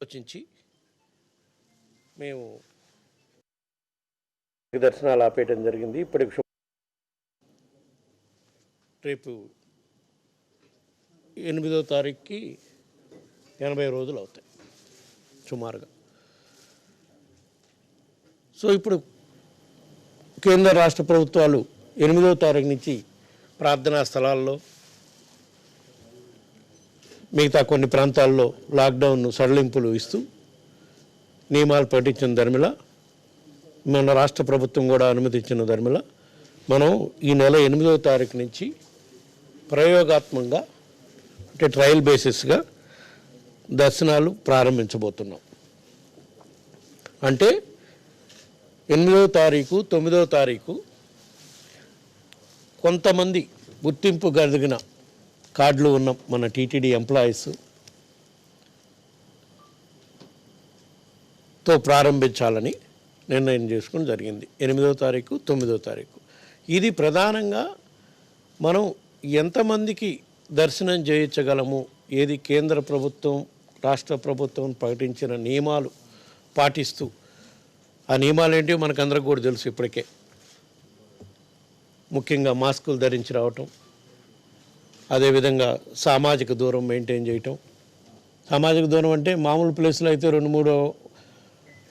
ఆలోచించి మేము దర్శనాలు ఆపేయడం జరిగింది. ఇప్పటికి రేపు 8వ తారీఖుకి 80 రోజులు అవుతాయి సుమారుగా. సో ఇప్పుడు కేంద్ర రాష్ట్ర ప్రభుత్వాలు 8వ తారీఖు నుంచి ప్రార్థనా స్థలాల్లో మిగతా కొన్ని ప్రాంతాల్లో లాక్డౌన్ సడలింపులు ఇస్తూ నియమాలు పాటించిన ధర్మిలా మన రాష్ట్ర ప్రభుత్వం కూడా అనుమతించిన ధర్మిలా మనం ఈ నెల 8వ తారీఖు నుంచి ప్రయోగాత్మకంగా అంటే ట్రయల్ బేసిస్గా దర్శనాలు ప్రారంభించబోతున్నాం. అంటే 8వ తారీఖు 9వ తారీఖు కొంతమంది గుర్తింపు కలిగిన కార్డులు ఉన్న మన టీటీడీ ఎంప్లాయీస్తో ప్రారంభించాలని నిర్ణయం చేసుకుని జరిగింది. 8వ తారీఖు 9వ తారీఖు ఇది ప్రధానంగా మనం ఎంతమందికి దర్శనం చేయించగలము, ఏది కేంద్ర ప్రభుత్వం రాష్ట్ర ప్రభుత్వం ప్రకటించిన నియమాలు పాటిస్తూ, ఆ నియమాలు ఏంటి మనకందరికి కూడా తెలుసు ఇప్పటికే. ముఖ్యంగా మాస్కులు ధరించి రావటం, అదేవిధంగా సామాజిక దూరం మెయింటైన్ చేయటం. సామాజిక దూరం అంటే మామూలు ప్లేస్లో అయితే 2-3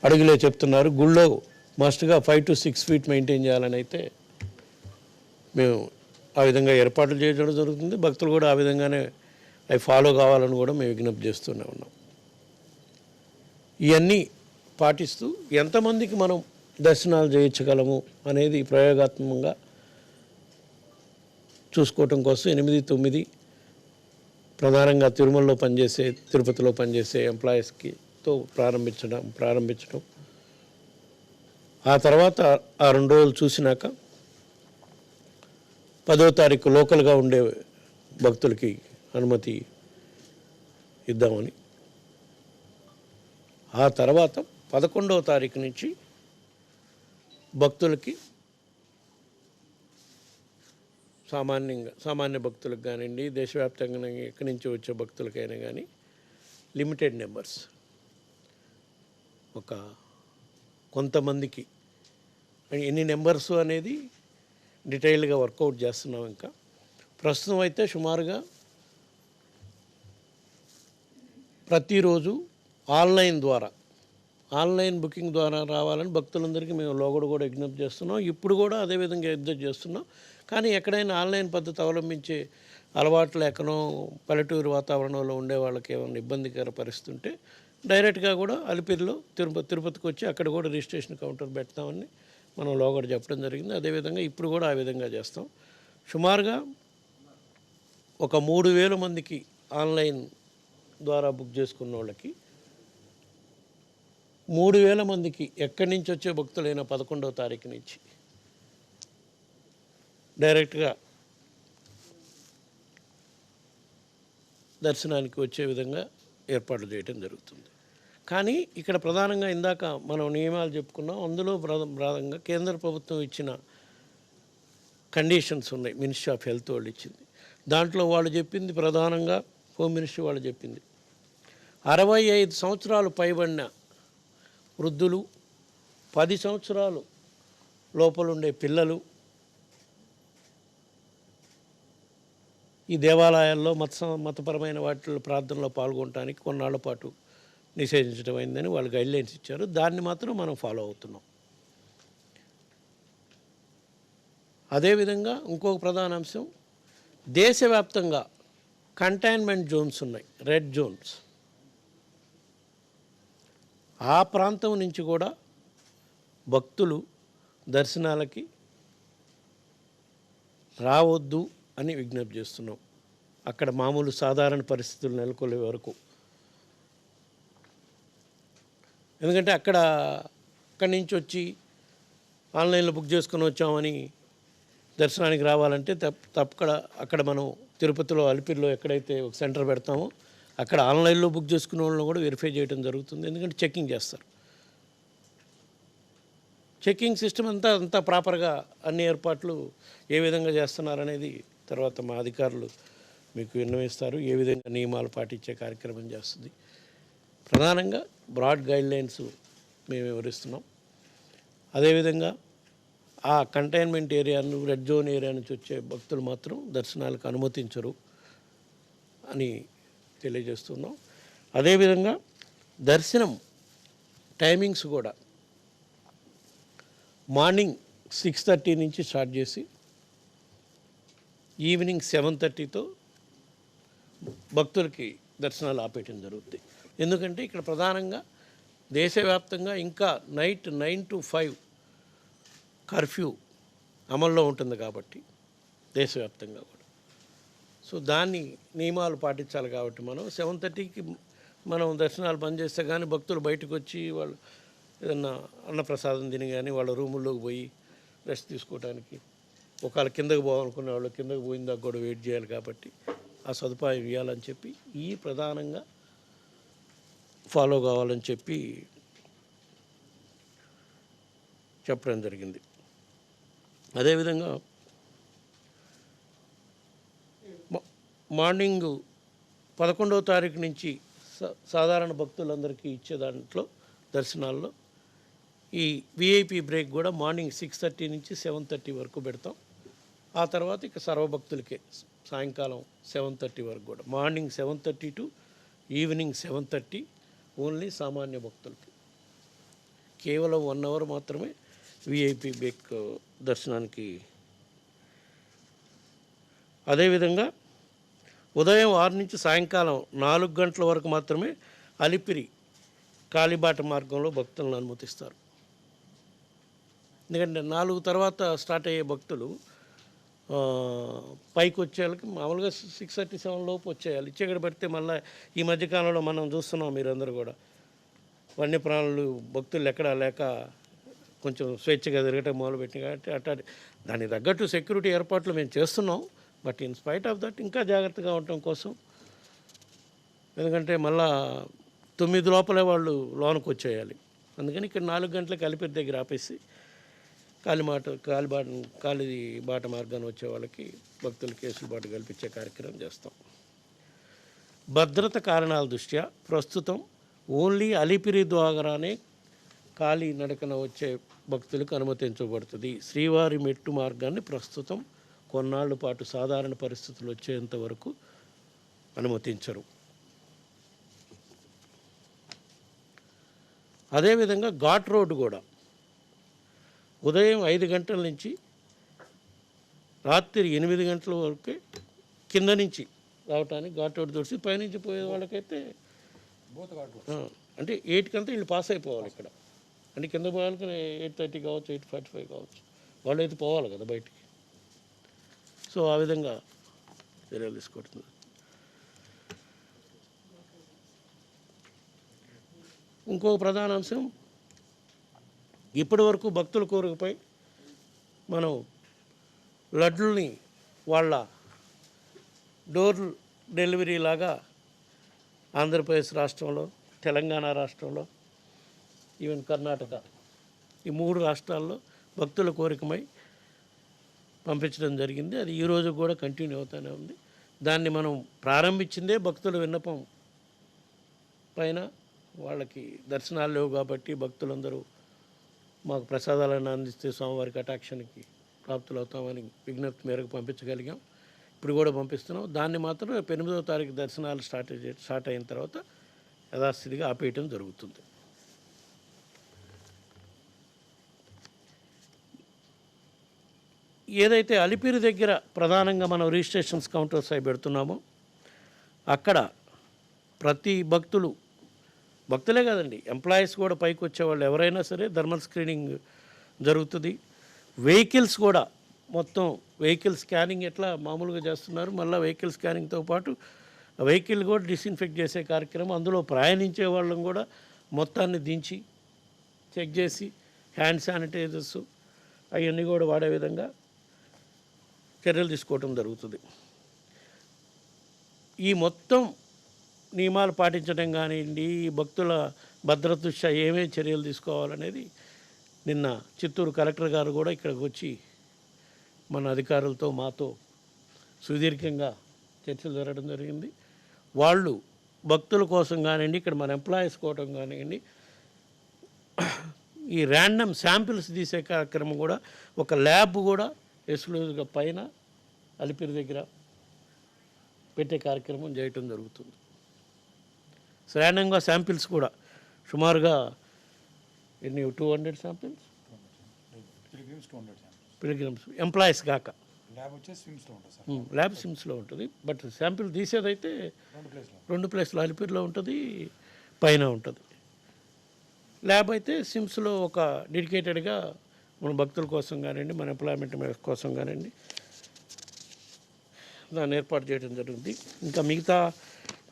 అడుగులే చెప్తున్నారు, గుళ్ళో మస్ట్గా 5 to 6 feet మెయింటైన్ చేయాలని అయితే మేము ఆ విధంగా ఏర్పాట్లు చేయడం జరుగుతుంది. భక్తులు కూడా ఆ విధంగానే అవి ఫాలో కావాలని కూడా మేము విజ్ఞప్తి చేస్తూనే ఉన్నాం. ఇవన్నీ పాటిస్తూ ఎంతమందికి మనం దర్శనాలు చేయించగలము అనేది ప్రయోగాత్మకంగా చూసుకోవటం కోసం 8, 9 ప్రధానంగా తిరుమలలో పనిచేసే, తిరుపతిలో పనిచేసే ఎంప్లాయీస్తో ప్రారంభించడం. ఆ తర్వాత ఆ 2 రోజులు చూసినాక 10వ తారీఖు లోకల్గా ఉండే భక్తులకి అనుమతి ఇద్దామని, ఆ తర్వాత 11వ తారీఖు నుంచి భక్తులకి సామాన్య భక్తులకు కానివ్వండి, దేశవ్యాప్తంగా ఎక్కడి నుంచి వచ్చే భక్తులకైనా కానీ లిమిటెడ్ నెంబర్స్, ఒక కొంతమందికి, ఎన్ని నెంబర్స్ అనేది డీటెయిల్గా వర్కౌట్ చేస్తున్నాం. ఇంకా ప్రస్తుతం అయితే సుమారుగా ప్రతిరోజు ఆన్లైన్ బుకింగ్ ద్వారా రావాలని భక్తులందరికీ మేము లోగడ కూడా విజ్ఞప్తి చేస్తున్నాం. ఇప్పుడు కూడా అదేవిధంగా విజ్ఞప్తి చేస్తున్నాం. కానీ ఎక్కడైనా ఆన్లైన్ పద్ధతి అవలంబించే అలవాటు లేకనో పల్లెటూరు వాతావరణంలో ఉండే వాళ్ళకి ఏమైనా ఇబ్బందికర పరిస్థితి ఉంటే డైరెక్ట్గా కూడా అలిపిరిలో తిరుపతికి వచ్చి అక్కడ కూడా రిజిస్ట్రేషన్ కౌంటర్ పెడతామని మనం లోగడ చెప్పడం జరిగింది. అదేవిధంగా ఇప్పుడు కూడా ఆ విధంగా చేస్తాం. సుమారుగా ఒక 3,000 మందికి ఆన్లైన్ ద్వారా బుక్ చేసుకున్న వాళ్ళకి 3,000 మందికి ఎక్కడి నుంచి వచ్చే భక్తులైన 11వ తారీఖు నుంచి డైరెక్ట్గా దర్శనానికి వచ్చే విధంగా ఏర్పాట్లు చేయడం జరుగుతుంది. కానీ ఇక్కడ ప్రధానంగా ఇందాక మనం నియమాలు చెప్పుకున్నాం. అందులో ప్రధానంగా కేంద్ర ప్రభుత్వం ఇచ్చిన కండిషన్స్ ఉన్నాయి, మినిస్ట్రీ ఆఫ్ హెల్త్ వాళ్ళు ఇచ్చింది. దాంట్లో వాళ్ళు చెప్పింది ప్రధానంగా హోమ్ మినిస్ట్రీ వాళ్ళు చెప్పింది 65 సంవత్సరాలు పైబడిన వృద్ధులు, 10 సంవత్సరాలు లోపలుండే పిల్లలు ఈ దేవాలయాల్లో మతపరమైన వాటిలో ప్రార్థనలో పాల్గొనడానికి కొన్నాళ్ల పాటు నిషేధించడం అయిందని వాళ్ళు గైడ్లైన్స్ ఇచ్చారు. దాన్ని మాత్రం మనం ఫాలో అవుతున్నాం. అదేవిధంగా ఇంకొక ప్రధాన అంశం, దేశవ్యాప్తంగా కంటైన్మెంట్ జోన్స్ ఉన్నాయి, రెడ్ జోన్స్. ఆ ప్రాంతం నుంచి కూడా భక్తులు దర్శనాలకి రావద్దు అని విజ్ఞప్తి చేస్తున్నాం. అక్కడ మామూలు సాధారణ పరిస్థితులు నెలకొల్పే వరకు. ఎందుకంటే అక్కడి నుంచి వచ్చి ఆన్లైన్లో బుక్ చేసుకొని వచ్చామని దర్శనానికి రావాలంటే అక్కడ మనం తిరుపతిలో అలిపిరిలో ఎక్కడైతే ఒక సెంటర్ పెడతామో అక్కడ ఆన్లైన్లో బుక్ చేసుకున్న వాళ్ళని కూడా వెరిఫై చేయడం జరుగుతుంది. ఎందుకంటే చెకింగ్ చేస్తారు. చెకింగ్ సిస్టమ్ అంతా ప్రాపర్గా అన్ని ఏర్పాట్లు ఏ విధంగా చేస్తున్నారనేది తర్వాత మా అధికారులు మీకు విన్నవిస్తారు. ఏ విధంగా నియమాలు పాటించే కార్యక్రమం చేస్తుంది. ప్రధానంగా బ్రాడ్ గైడ్లైన్స్ మేము వివరిస్తున్నాం. అదేవిధంగా ఆ కంటైన్మెంట్ ఏరియాను, రెడ్ జోన్ ఏరియా నుంచి వచ్చే భక్తులు మాత్రం దర్శనాలకు అనుమతించరు అని తెలియజేస్తున్నాం. అదేవిధంగా దర్శనం టైమింగ్స్ కూడా మార్నింగ్ 6:30 నుంచి స్టార్ట్ చేసి ఈవినింగ్ 7:30తో భక్తులకి దర్శనాలు ఆపేయడం జరుగుతుంది. ఎందుకంటే ఇక్కడ ప్రధానంగా దేశవ్యాప్తంగా ఇంకా నైట్ 9 to 5 కర్ఫ్యూ అమల్లో ఉంటుంది కాబట్టి దేశవ్యాప్తంగా కూడా. సో దాన్ని నియమాలు పాటించాలి కాబట్టి మనం 7:30కి మనం దర్శనాలు బంద్ చేస్తే కానీ భక్తులు బయటకు వచ్చి వాళ్ళు ఏదన్నా అన్నప్రసాదం తిని కానీ వాళ్ళ రూముల్లోకి పోయి రెస్ట్ తీసుకోవడానికి, ఒకవేళ కిందకి పోవాలనుకునే వాళ్ళు కిందకి పోయిందాక కూడా వెయిట్ చేయాలి కాబట్టి ఆ సదుపాయం ఇవ్వాలని చెప్పి ఈ ప్రధానంగా ఫాలో కావాలని చెప్పి చెప్పడం జరిగింది. అదేవిధంగా మార్నింగ్ 11వ తారీఖు నుంచి సాధారణ భక్తులందరికీ ఇచ్చే దాంట్లో దర్శనాల్లో ఈ విఐపి బ్రేక్ కూడా మార్నింగ్ 6:30 నుంచి 7:30 వరకు పెడతాం. ఆ తర్వాత ఇక సర్వభక్తులకే సాయంకాలం 7:30 వరకు కూడా, మార్నింగ్ 7:30 టు ఈవినింగ్ 7:30 ఓన్లీ సామాన్య భక్తులకి. కేవలం 1 అవర్ మాత్రమే విఐపి బ్రేక్ దర్శనానికి. అదేవిధంగా ఉదయం 6 నుంచి సాయంకాలం 4 గంటల వరకు మాత్రమే అలిపిరి కాలిబాట మార్గంలో భక్తులను అనుమతిస్తారు. ఎందుకంటే 4 తర్వాత స్టార్ట్ అయ్యే భక్తులు పైకి వచ్చేళ్ళకి మామూలుగా 6:37 లోపు వచ్చేయాలి. ఇచ్చేక్కడ పెడితే మళ్ళీ ఈ మధ్యకాలంలో మనం చూస్తున్నాం, మీరందరూ కూడా వన్యప్రాణులు భక్తులు ఎక్కడా లేక కొంచెం స్వేచ్ఛగా తిరగటం మొదలుపెట్టింది కాబట్టి అట్లా దానికి తగ్గట్టు సెక్యూరిటీ ఏర్పాట్లు మేము చేస్తున్నాం. But in spite of that ఇంకా జాగ్రత్తగా ఉండటం కోసం, ఎందుకంటే మళ్ళా 9 లోపలే వాళ్ళు లోనికి వచ్చేయాలి. అందుకని ఇక్కడ 4 గంటలకు అలిపిరి దగ్గర ఆపేసి కాలిబాట మార్గాన్ని వచ్చే వాళ్ళకి భక్తులు కేసులుబాటు కల్పించే కార్యక్రమం చేస్తాం. భద్రత కారణాల దృష్ట్యా ప్రస్తుతం ఓన్లీ అలిపిరి ద్వారానే కాలి నడకన వచ్చే భక్తులకు అనుమతించబడుతుంది. శ్రీవారి మెట్టు మార్గాన్ని ప్రస్తుతం కొన్నాళ్ల పాటు సాధారణ పరిస్థితులు వచ్చేంత వరకు అనుమతించరు. అదేవిధంగా ఘాట్ రోడ్డు కూడా ఉదయం 5 గంటల నుంచి రాత్రి 8 గంటల వరకు కింద నుంచి రావటానికి ఘాట్ రోడ్డు దొరికి, పైనుంచి పోయే వాళ్ళకైతే అంటే 8 కంతా వీళ్ళు పాస్ అయిపోవాలి ఇక్కడ. అంటే కింద పోవాలకి 8:30 కావచ్చు, 8:45 కావచ్చు, వాళ్ళు అయితే పోవాలి కదా బయటికి. సో ఆ విధంగా చర్యలు తీసుకుంటుంది. ఇంకో ప్రధాన అంశం, ఇప్పటి వరకు భక్తుల కోరికపై మనం లడ్డుల్ని వాళ్ళ డోర్ డెలివరీ లాగా ఆంధ్రప్రదేశ్ రాష్ట్రంలో, తెలంగాణ రాష్ట్రంలో, ఈవెన్ కర్ణాటక, ఈ 3 రాష్ట్రాల్లో భక్తుల కోరికమై పంపించడం జరిగింది. అది ఈరోజు కూడా కంటిన్యూ అవుతూనే ఉంది. దాన్ని మనం ప్రారంభించిందే భక్తుల విన్నపం పైన. వాళ్ళకి దర్శనాలు లేవు కాబట్టి భక్తులందరూ మాకు ప్రసాదాలను అందిస్తే స్వామివారి కటాక్షానికి ప్రాప్తులు అవుతామని విజ్ఞప్తి మేరకు పంపించగలిగాం. ఇప్పుడు కూడా పంపిస్తున్నాం. దాన్ని మాత్రం 8వ తారీఖు దర్శనాలు స్టార్ట్ అయిన తర్వాత యథాస్థితిగా ఆపేయటం జరుగుతుంది. ఏదైతే అలిపిరి దగ్గర ప్రధానంగా మనం రిజిస్ట్రేషన్స్ కౌంటర్స్ అవి పెడుతున్నామో అక్కడ ప్రతి భక్తులే కదండి, ఎంప్లాయీస్ కూడా పైకి వచ్చేవాళ్ళు ఎవరైనా సరే థర్మల్ స్క్రీనింగ్ జరుగుతుంది. వెహికల్స్ కూడా మొత్తం వెహికల్ స్కానింగ్ ఎట్లా మామూలుగా చేస్తున్నారు, మళ్ళీ వెహికల్ స్కానింగ్తో పాటు వెహికల్ కూడా డిస్ఇన్ఫెక్ట్ చేసే కార్యక్రమం. అందులో ప్రయాణించే వాళ్ళని కూడా మొత్తాన్ని దించి చెక్ చేసి హ్యాండ్ శానిటైజర్స్ అవన్నీ కూడా వాడే విధంగా చర్యలు తీసుకోవటం జరుగుతుంది. ఈ మొత్తం నియమాలు పాటించడం కానివ్వండి, భక్తుల భద్రత దృష్ట్యా ఏమేమి చర్యలు తీసుకోవాలనేది నిన్న చిత్తూరు కలెక్టర్ గారు కూడా ఇక్కడికి వచ్చి మన అధికారులతో మాతో సుదీర్ఘంగా చర్చలు జరగడం జరిగింది. వాళ్ళు భక్తుల కోసం కానివ్వండి, ఇక్కడ మన ఎంప్లాయీస్ కోసం కానివ్వండి, ఈ ర్యాండమ్ శాంపిల్స్ తీసే కార్యక్రమం కూడా ఒక ల్యాబ్ కూడా ఎక్స్క్లూజివ్గా పైన అలిపిరి దగ్గర పెట్టే కార్యక్రమం చేయటం జరుగుతుంది. ర్యాండమ్గా శాంపిల్స్ కూడా సుమారుగా ఎన్ని 200 శాంపిల్స్ పిలిగ్రిమ్స్ ఎంప్లాయీస్ కాక ల్యాబ్ సిమ్స్లో ఉంటుంది. బట్ శాంపిల్ తీసేదైతే 2 ప్లేస్లో అలిపిరిలో ఉంటుంది, పైన ఉంటుంది. ల్యాబ్ అయితే సిమ్స్లో ఒక డెడికేటెడ్గా మన భక్తుల కోసం కానివ్వండి, మన ఎంప్లాయ్మెంట్ కోసం కానివ్వండి దాన్ని ఏర్పాటు చేయడం జరుగుతుంది. ఇంకా మిగతా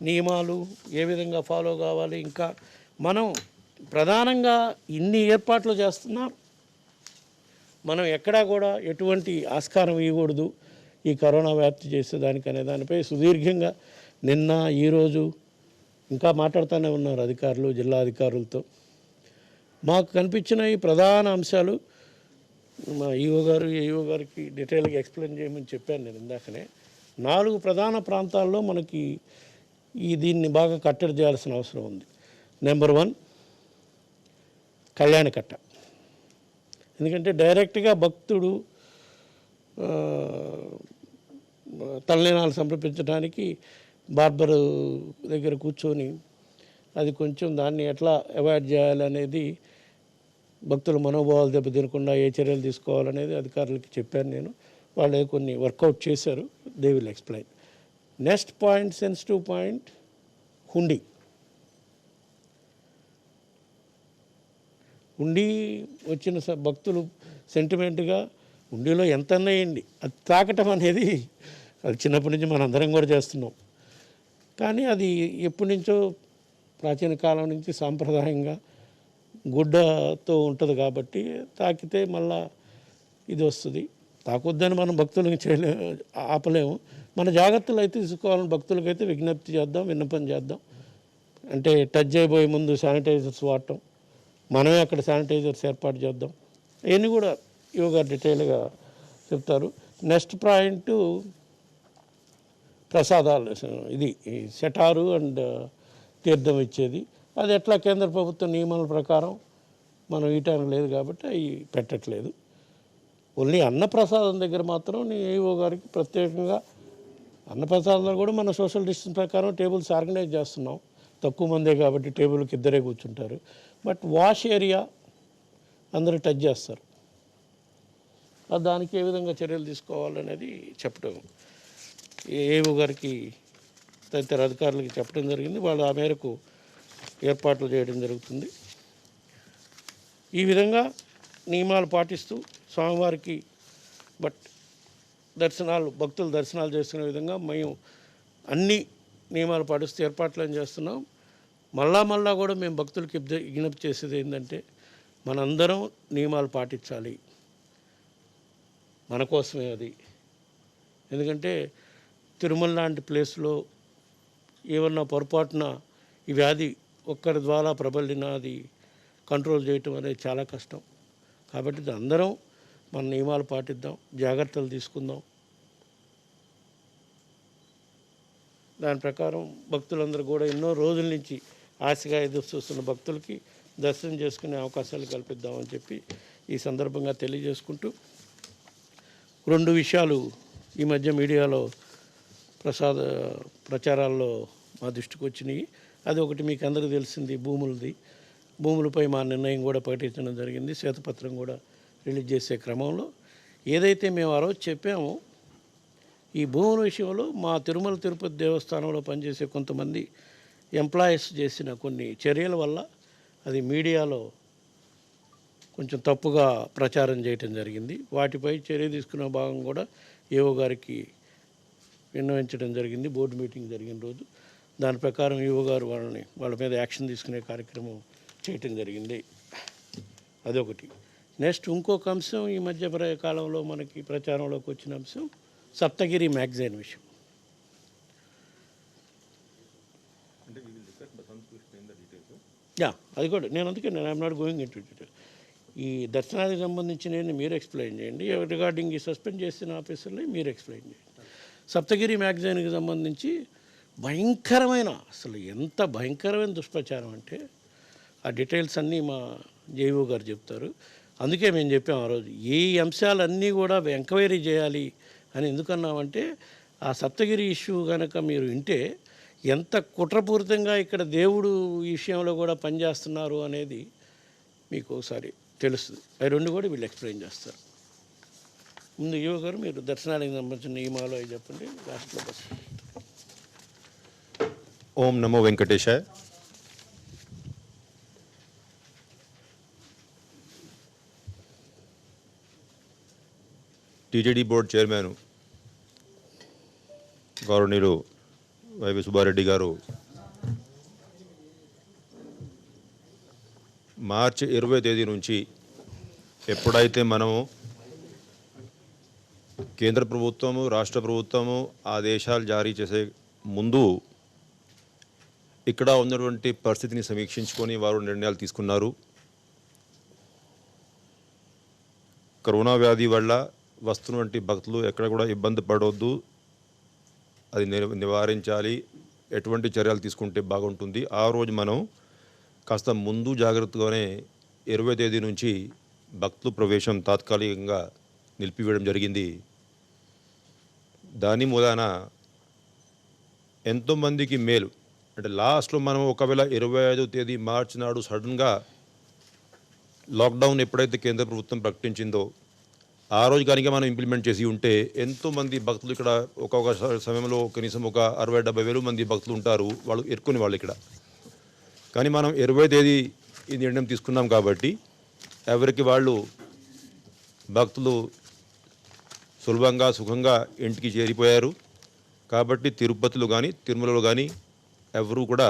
నియమాలు ఏ విధంగా ఫాలో కావాలి, ఇంకా మనం ప్రధానంగా ఇన్ని ఏర్పాట్లు చేస్తున్నా మనం ఎక్కడా కూడా ఎటువంటి ఆస్కారం ఇవ్వకూడదు ఈ కరోనా వ్యాప్తి చేసేదానికి అనే దానిపై సుదీర్ఘంగా నిన్న ఈరోజు ఇంకా మాట్లాడుతూనే ఉన్నారు అధికారులు, జిల్లా అధికారులతో. మాకు కనిపించిన ఈ ప్రధాన అంశాలు మా ఏఈఓ గారికి డీటెయిల్గా ఎక్స్ప్లెయిన్ చేయమని చెప్పాను నేను ఇందాకనే. 4 ప్రధాన ప్రాంతాల్లో మనకి దీన్ని బాగా కట్టడి చేయాల్సిన అవసరం ఉంది. నెంబర్ 1 కళ్యాణకట్ట. ఎందుకంటే డైరెక్ట్గా భక్తుడు తలనీలాలు సమర్పించడానికి బార్బర్ దగ్గర కూర్చొని అది కొంచెం దాన్ని ఎట్లా అవాయిడ్ చేయాలనేది, భక్తుల మనోభావాలు దెబ్బతినకుండా ఏ చర్యలు తీసుకోవాలనేది అధికారులకి చెప్పాను నేను. వాళ్ళు కొన్ని వర్కౌట్ చేశారు. They will explain. Next point, sensitive point, hundi. Hundi వచ్చిన భక్తులు సెంటిమెంట్గా హుండీలో ఎంత వేయండి, అది తాకటం అనేది అది చిన్నప్పటి నుంచి మన అందరం కూడా చేస్తున్నాం. కానీ అది ఎప్పటి నుంచో ప్రాచీన కాలం నుంచి సాంప్రదాయంగా గుడ్డతో ఉంటుంది కాబట్టి తాకితే మళ్ళా ఇది వస్తుంది. తాకొద్దని మనం భక్తులకు ఆపలేము. మన జాగ్రత్తలు అయితే తీసుకోవాలని భక్తులకైతే విజ్ఞప్తి చేద్దాం, విన్నపం చేద్దాం. అంటే టచ్ అయిపోయే ముందు శానిటైజర్స్ వాడటం, మనమే అక్కడ శానిటైజర్స్ ఏర్పాటు చేద్దాం. ఇవన్నీ కూడా యోగా డీటెయిల్గా చెప్తారు. నెక్స్ట్ పాయింట్ ప్రసాదాలు. ఇది సెటారు అండ్ తీర్థం ఇచ్చేది అది ఎట్లా కేంద్ర ప్రభుత్వ నియమాల ప్రకారం మనం ఇయటానికి లేదు కాబట్టి అవి పెట్టట్లేదు. ఓన్లీ అన్నప్రసాదం దగ్గర మాత్రం నేను ఏఈఓ గారికి ప్రత్యేకంగా అన్నప్రసాదంలో కూడా మన సోషల్ డిస్టెన్స్ ప్రకారం టేబుల్స్ ఆర్గనైజ్ చేస్తున్నాం. తక్కువ మందే కాబట్టి టేబుల్కి 2 కూర్చుంటారు. బట్ వాష్ ఏరియా అందరూ టచ్ చేస్తారు. దానికి ఏ విధంగా చర్యలు తీసుకోవాలనేది చెప్పడం ఏఈఓ గారికి తదితర అధికారులకి చెప్పడం జరిగింది. వాళ్ళు ఆ మేరకు ఏర్పాట్లు చేయడం జరుగుతుంది. ఈ విధంగా నియమాలు పాటిస్తూ స్వామివారికి భక్తులు దర్శనాలు చేసుకునే విధంగా మేము అన్ని నియమాలు పాటిస్తూ ఏర్పాట్లను చేస్తున్నాం. మళ్ళా కూడా మేము భక్తులకి విజ్ఞప్తి చేసేది ఏంటంటే మనందరం నియమాలు పాటించాలి. మన కోసమే అది. ఎందుకంటే తిరుమల లాంటి ప్లేస్లో ఏమన్నా పొరపాటున ఈ వ్యాధి ఒక్కరి ద్వారా ప్రబలిన అది కంట్రోల్ చేయటం అనేది చాలా కష్టం. కాబట్టి అందరం మన నియమాలు పాటిద్దాం, జాగ్రత్తలు తీసుకుందాం. దాని ప్రకారం భక్తులందరూ కూడా ఎన్నో రోజుల నుంచి ఆశగా ఎదురు చూస్తున్న భక్తులకి దర్శనం చేసుకునే అవకాశాలు కల్పిద్దామని చెప్పి ఈ సందర్భంగా తెలియజేసుకుంటూ 2 విషయాలు ఈ మధ్య మీడియాలో ప్రచారాల్లో మా దృష్టికి వచ్చినాయి. అది ఒకటి మీకు అందరికీ తెలిసింది, భూములపై మా నిర్ణయం కూడా ప్రకటించడం జరిగింది. శ్వేతపత్రం కూడా రిలీజ్ చేసే క్రమంలో ఏదైతే మేము ఆ రోజు చెప్పామో ఈ భూముల విషయంలో మా తిరుమల తిరుపతి దేవస్థానంలో పనిచేసే కొంతమంది ఎంప్లాయీస్ చేసిన కొన్ని చర్యల వల్ల అది మీడియాలో కొంచెం తప్పుగా ప్రచారం చేయటం జరిగింది. వాటిపై చర్య తీసుకున్న భాగం కూడా ఏఓ గారికి విన్నవించడం జరిగింది. బోర్డు మీటింగ్ జరిగిన రోజు దాని ప్రకారం ఏఓ గారు వాళ్ళ మీద యాక్షన్ తీసుకునే కార్యక్రమం చేయటం జరిగింది. అదొకటి. నెక్స్ట్ ఇంకొక అంశం ఈ మధ్య కాలంలో మనకి ప్రచారంలోకి వచ్చిన అంశం సప్తగిరి మ్యాగజైన్ విషయం. అది కూడా నేను అందుకే I'm not going in to detail. ఈ దర్శనానికి సంబంధించి మీరు ఎక్స్ప్లెయిన్ చేయండి. రిగార్డింగ్ ఈ సస్పెండ్ చేసిన ఆఫీసర్ని మీరు ఎక్స్ప్లెయిన్ చేయండి. సప్తగిరి మ్యాగజైన్కి సంబంధించి భయంకరమైన, అసలు ఎంత భయంకరమైన దుష్ప్రచారం అంటే ఆ డీటెయిల్స్ అన్నీ మా జేఈఓ గారు చెప్తారు. అందుకే మేము చెప్పాం ఆ రోజు ఈ అంశాలన్నీ కూడా ఎంక్వైరీ చేయాలి అని. ఎందుకన్నామంటే ఆ సప్తగిరి ఇష్యూ కనుక మీరు వింటే ఎంత కుట్రపూరితంగా ఇక్కడ దేవుడు ఈ విషయంలో కూడా పనిచేస్తున్నారు అనేది మీకు ఒకసారి తెలుస్తుంది. అవి రెండు కూడా వీళ్ళు ఎక్స్ప్లెయిన్ చేస్తారు. ముందు ఈవో గారు మీరు దర్శనానికి సంబంధించిన నియమాలు అవి చెప్పండి. లాస్ట్లో బస్. ఓం నమో వెంకటేశాయ. టీటీడీ బోర్డు చైర్మన్ గౌరవనీయులు వైవి సుబ్బారెడ్డి గారు మార్చి 20 తేదీ నుంచి ఎప్పుడైతే మనము కేంద్ర ప్రభుత్వము రాష్ట్ర ప్రభుత్వము ఆదేశాలు జారీ చేసే ముందు ఇక్కడ ఉన్నటువంటి పరిస్థితిని సమీక్షించుకొని వారు నిర్ణయాలు తీసుకున్నారు. కరోనా వ్యాధి వల్ల వస్తున్నటువంటి భక్తులు ఎక్కడ కూడా ఇబ్బంది పడవద్దు, అది నివారించాలి, ఎటువంటి చర్యలు తీసుకుంటే బాగుంటుంది. ఆ రోజు మనం కాస్త ముందు జాగ్రత్తగానే 20 తేదీ నుంచి భక్తుల ప్రవేశం తాత్కాలికంగా నిలిపివేయడం జరిగింది. దాని మూలాన ఎంతోమందికి మేలు. అంటే లాస్ట్లో మనం ఒకవేళ 25 తేదీ మార్చి నాడు సడన్గా లాక్డౌన్ ఎప్పుడైతే కేంద్ర ప్రభుత్వం ప్రకటించిందో ఆ రోజు కనుక మనం ఇంప్లిమెంట్ చేసి ఉంటే ఎంతోమంది భక్తులు ఇక్కడ ఒక్కొక్క సమయంలో కనీసం ఒక 60-70 వేలు మంది భక్తులు ఉంటారు, వాళ్ళు ఎరుకుని వాళ్ళు ఇక్కడ. కానీ మనం 20 తేదీ ఈ నిర్ణయం తీసుకున్నాం కాబట్టి ఎవరికి వాళ్ళు భక్తులు సులభంగా సుఖంగా ఇంటికి చేరిపోయారు. కాబట్టి తిరుపతిలో కానీ తిరుమలలో కానీ ఎవరూ కూడా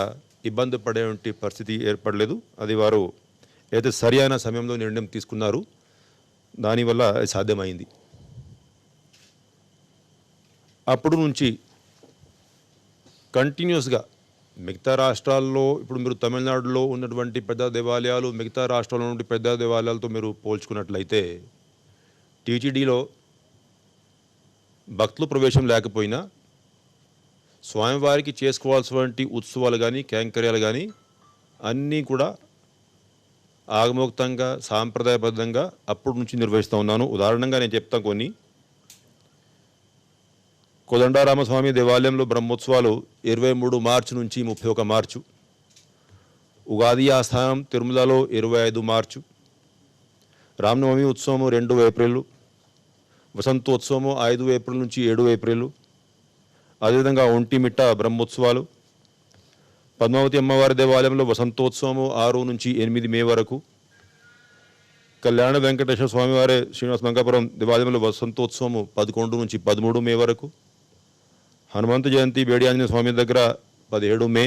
ఇబ్బంది పడేటువంటి పరిస్థితి ఏర్పడలేదు. అది వారు ఏదైతే సరి అయిన సమయంలో నిర్ణయం తీసుకున్నారు, దానివల్ల సాధ్యమైంది. అప్పుడు నుంచి కంటిన్యూస్గా మిగతా రాష్ట్రాల్లో, ఇప్పుడు మీరు తమిళనాడులో ఉన్నటువంటి పెద్ద దేవాలయాలు మిగతా రాష్ట్రాల్లో నుండి పెద్ద దేవాలయాలతో మీరు పోల్చుకున్నట్లయితే టీటీడీలో భక్తుల ప్రవేశం లేకపోయినా స్వామివారికి చేసుకోవాల్సినటువంటి ఉత్సవాలు కానీ కైంకర్యాలు కానీ అన్నీ కూడా ఆగమోక్తంగా సాంప్రదాయబద్ధంగా అప్పటి నుంచి నిర్వహిస్తూ ఉన్నాను. ఉదాహరణంగా నేను చెప్తాను కొన్ని. కోదండరామస్వామి దేవాలయంలో బ్రహ్మోత్సవాలు 23 మార్చి నుంచి 31 మార్చు. ఉగాది ఆస్థానం తిరుమలలో 25 మార్చు. రామనవమి ఉత్సవం 2 ఏప్రిల్. వసంతోత్సవము 5 ఏప్రిల్ నుంచి 7 ఏప్రిల్. అదేవిధంగా ఒంటిమిట్ట బ్రహ్మోత్సవాలు. పద్మావతి అమ్మవారి దేవాలయంలో వసంతోత్సవము 6 నుంచి 8 మే వరకు. కళ్యాణ వెంకటేశ్వర స్వామివారి శ్రీనివాస మంగాపురం దేవాలయంలో వసంతోత్సవము 11 నుంచి 13 మే వరకు. హనుమంత జయంతి బేడి ఆంజనేయ స్వామి దగ్గర 17 మే.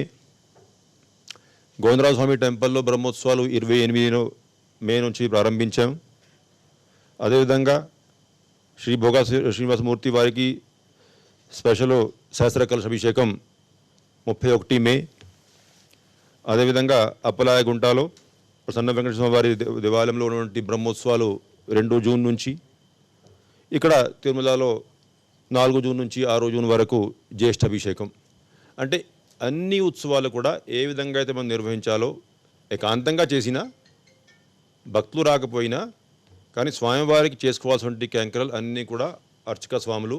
గోవిందరాజ స్వామి టెంపుల్లో బ్రహ్మోత్సవాలు 28 మే నుంచి ప్రారంభించాం. అదేవిధంగా శ్రీ భోగా శ్రీనివాసమూర్తి వారికి స్పెషల్ సహస్ర కలశ అభిషేకం 31 మే. అదేవిధంగా అప్పలాయగుంటలో ప్రసన్న వెంకటేశ్వర వారి దేవాలయంలో ఉన్నటువంటి బ్రహ్మోత్సవాలు 2 జూన్ నుంచి. ఇక్కడ తిరుమలలో 4 జూన్ నుంచి 6 జూన్ వరకు జ్యేష్ఠ అభిషేకం. అంటే అన్ని ఉత్సవాలు కూడా ఏ విధంగా అయితే మనం నిర్వహించాలో ఏకాంతంగా చేసినా భక్తులు రాకపోయినా కానీ స్వామివారికి చేసుకోవాల్సిన కైంకర్యాలు అన్నీ కూడా అర్చక స్వాములు,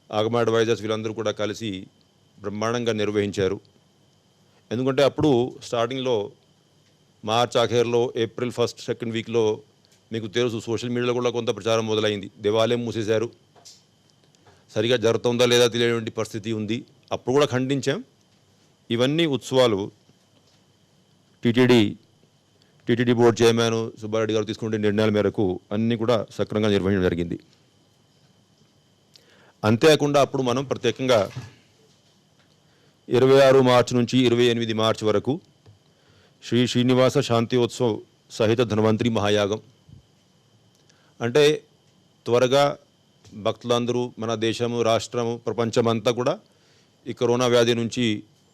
ఆగమ అడ్వైజర్స్ వీళ్ళందరూ కూడా కలిసి బ్రహ్మాండంగా నిర్వహించారు. ఎందుకంటే అప్పుడు స్టార్టింగ్లో మార్చ్ ఆఖరిలో ఏప్రిల్ 1st, 2nd వీక్లో మీకు తెలుసు సోషల్ మీడియాలో కూడా కొంత ప్రచారం మొదలైంది. దేవాలయం మూసేశారు, సరిగా జరుగుతుందా లేదా తెలియని పరిస్థితి ఉంది. అప్పుడు కూడా ఖండించాం. ఇవన్నీ ఉత్సవాలు టీటీడీ బోర్డు చైర్మన్ సుబ్బారెడ్డి గారు తీసుకునే నిర్ణయాల మేరకు అన్నీ కూడా సక్రమంగా నిర్వహించడం జరిగింది. అంతేకాకుండా అప్పుడు మనం ప్రత్యేకంగా 26 మార్చి నుంచి 28 మార్చి వరకు శ్రీనివాస శాంతిోత్సవ్ సహిత ధన్వంతరి మహాయాగం, అంటే త్వరగా భక్తులందరూ మన దేశము, రాష్ట్రము, ప్రపంచమంతా కూడా ఈ కరోనా వ్యాధి నుంచి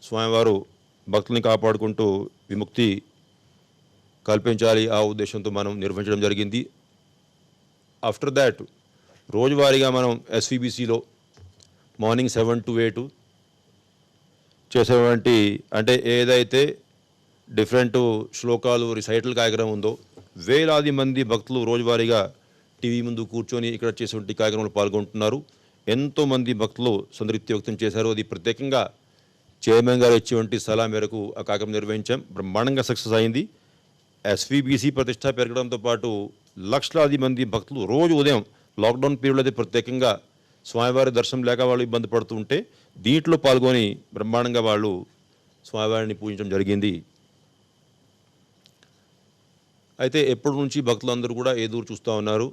స్వామివారు భక్తుల్ని కాపాడుకుంటూ విముక్తి కల్పించాలి, ఆ ఉద్దేశంతో మనం నిర్వహించడం జరిగింది. ఆఫ్టర్ దాట్ రోజువారీగా మనం ఎస్వీబీసీలో మార్నింగ్ 7 to 8, చేసేటువంటి అంటే ఏదైతే డిఫరెంట్ శ్లోకాలు రిసైటల్ కార్యక్రమం ఉందో వేలాది మంది భక్తులు రోజువారీగా టీవీ ముందు కూర్చొని ఇక్కడ చేసేటువంటి కార్యక్రమంలో పాల్గొంటున్నారు. ఎంతోమంది భక్తులు సంతృప్తి వ్యక్తం చేశారు. అది ప్రత్యేకంగా చైర్మన్ గారు ఇచ్చేటువంటి సలహా మేరకు ఆ కార్యక్రమం నిర్వహించాం. బ్రహ్మాండంగా సక్సెస్ అయింది. ఎస్వీబీసీ ప్రతిష్ట పెరగడంతో పాటు లక్షలాది మంది భక్తులు రోజు ఉదయం లాక్డౌన్ పీరియడ్లో అయితే ప్రత్యేకంగా స్వామివారి దర్శనం లేక వాళ్ళు ఇబ్బంది పడుతూ ఉంటే దీంట్లో పాల్గొని బ్రహ్మాండంగా వాళ్ళు స్వామివారిని పూజించడం జరిగింది. అయితే ఎప్పటి నుంచి భక్తులందరూ కూడా ఎదురు చూస్తూ ఉన్నారు.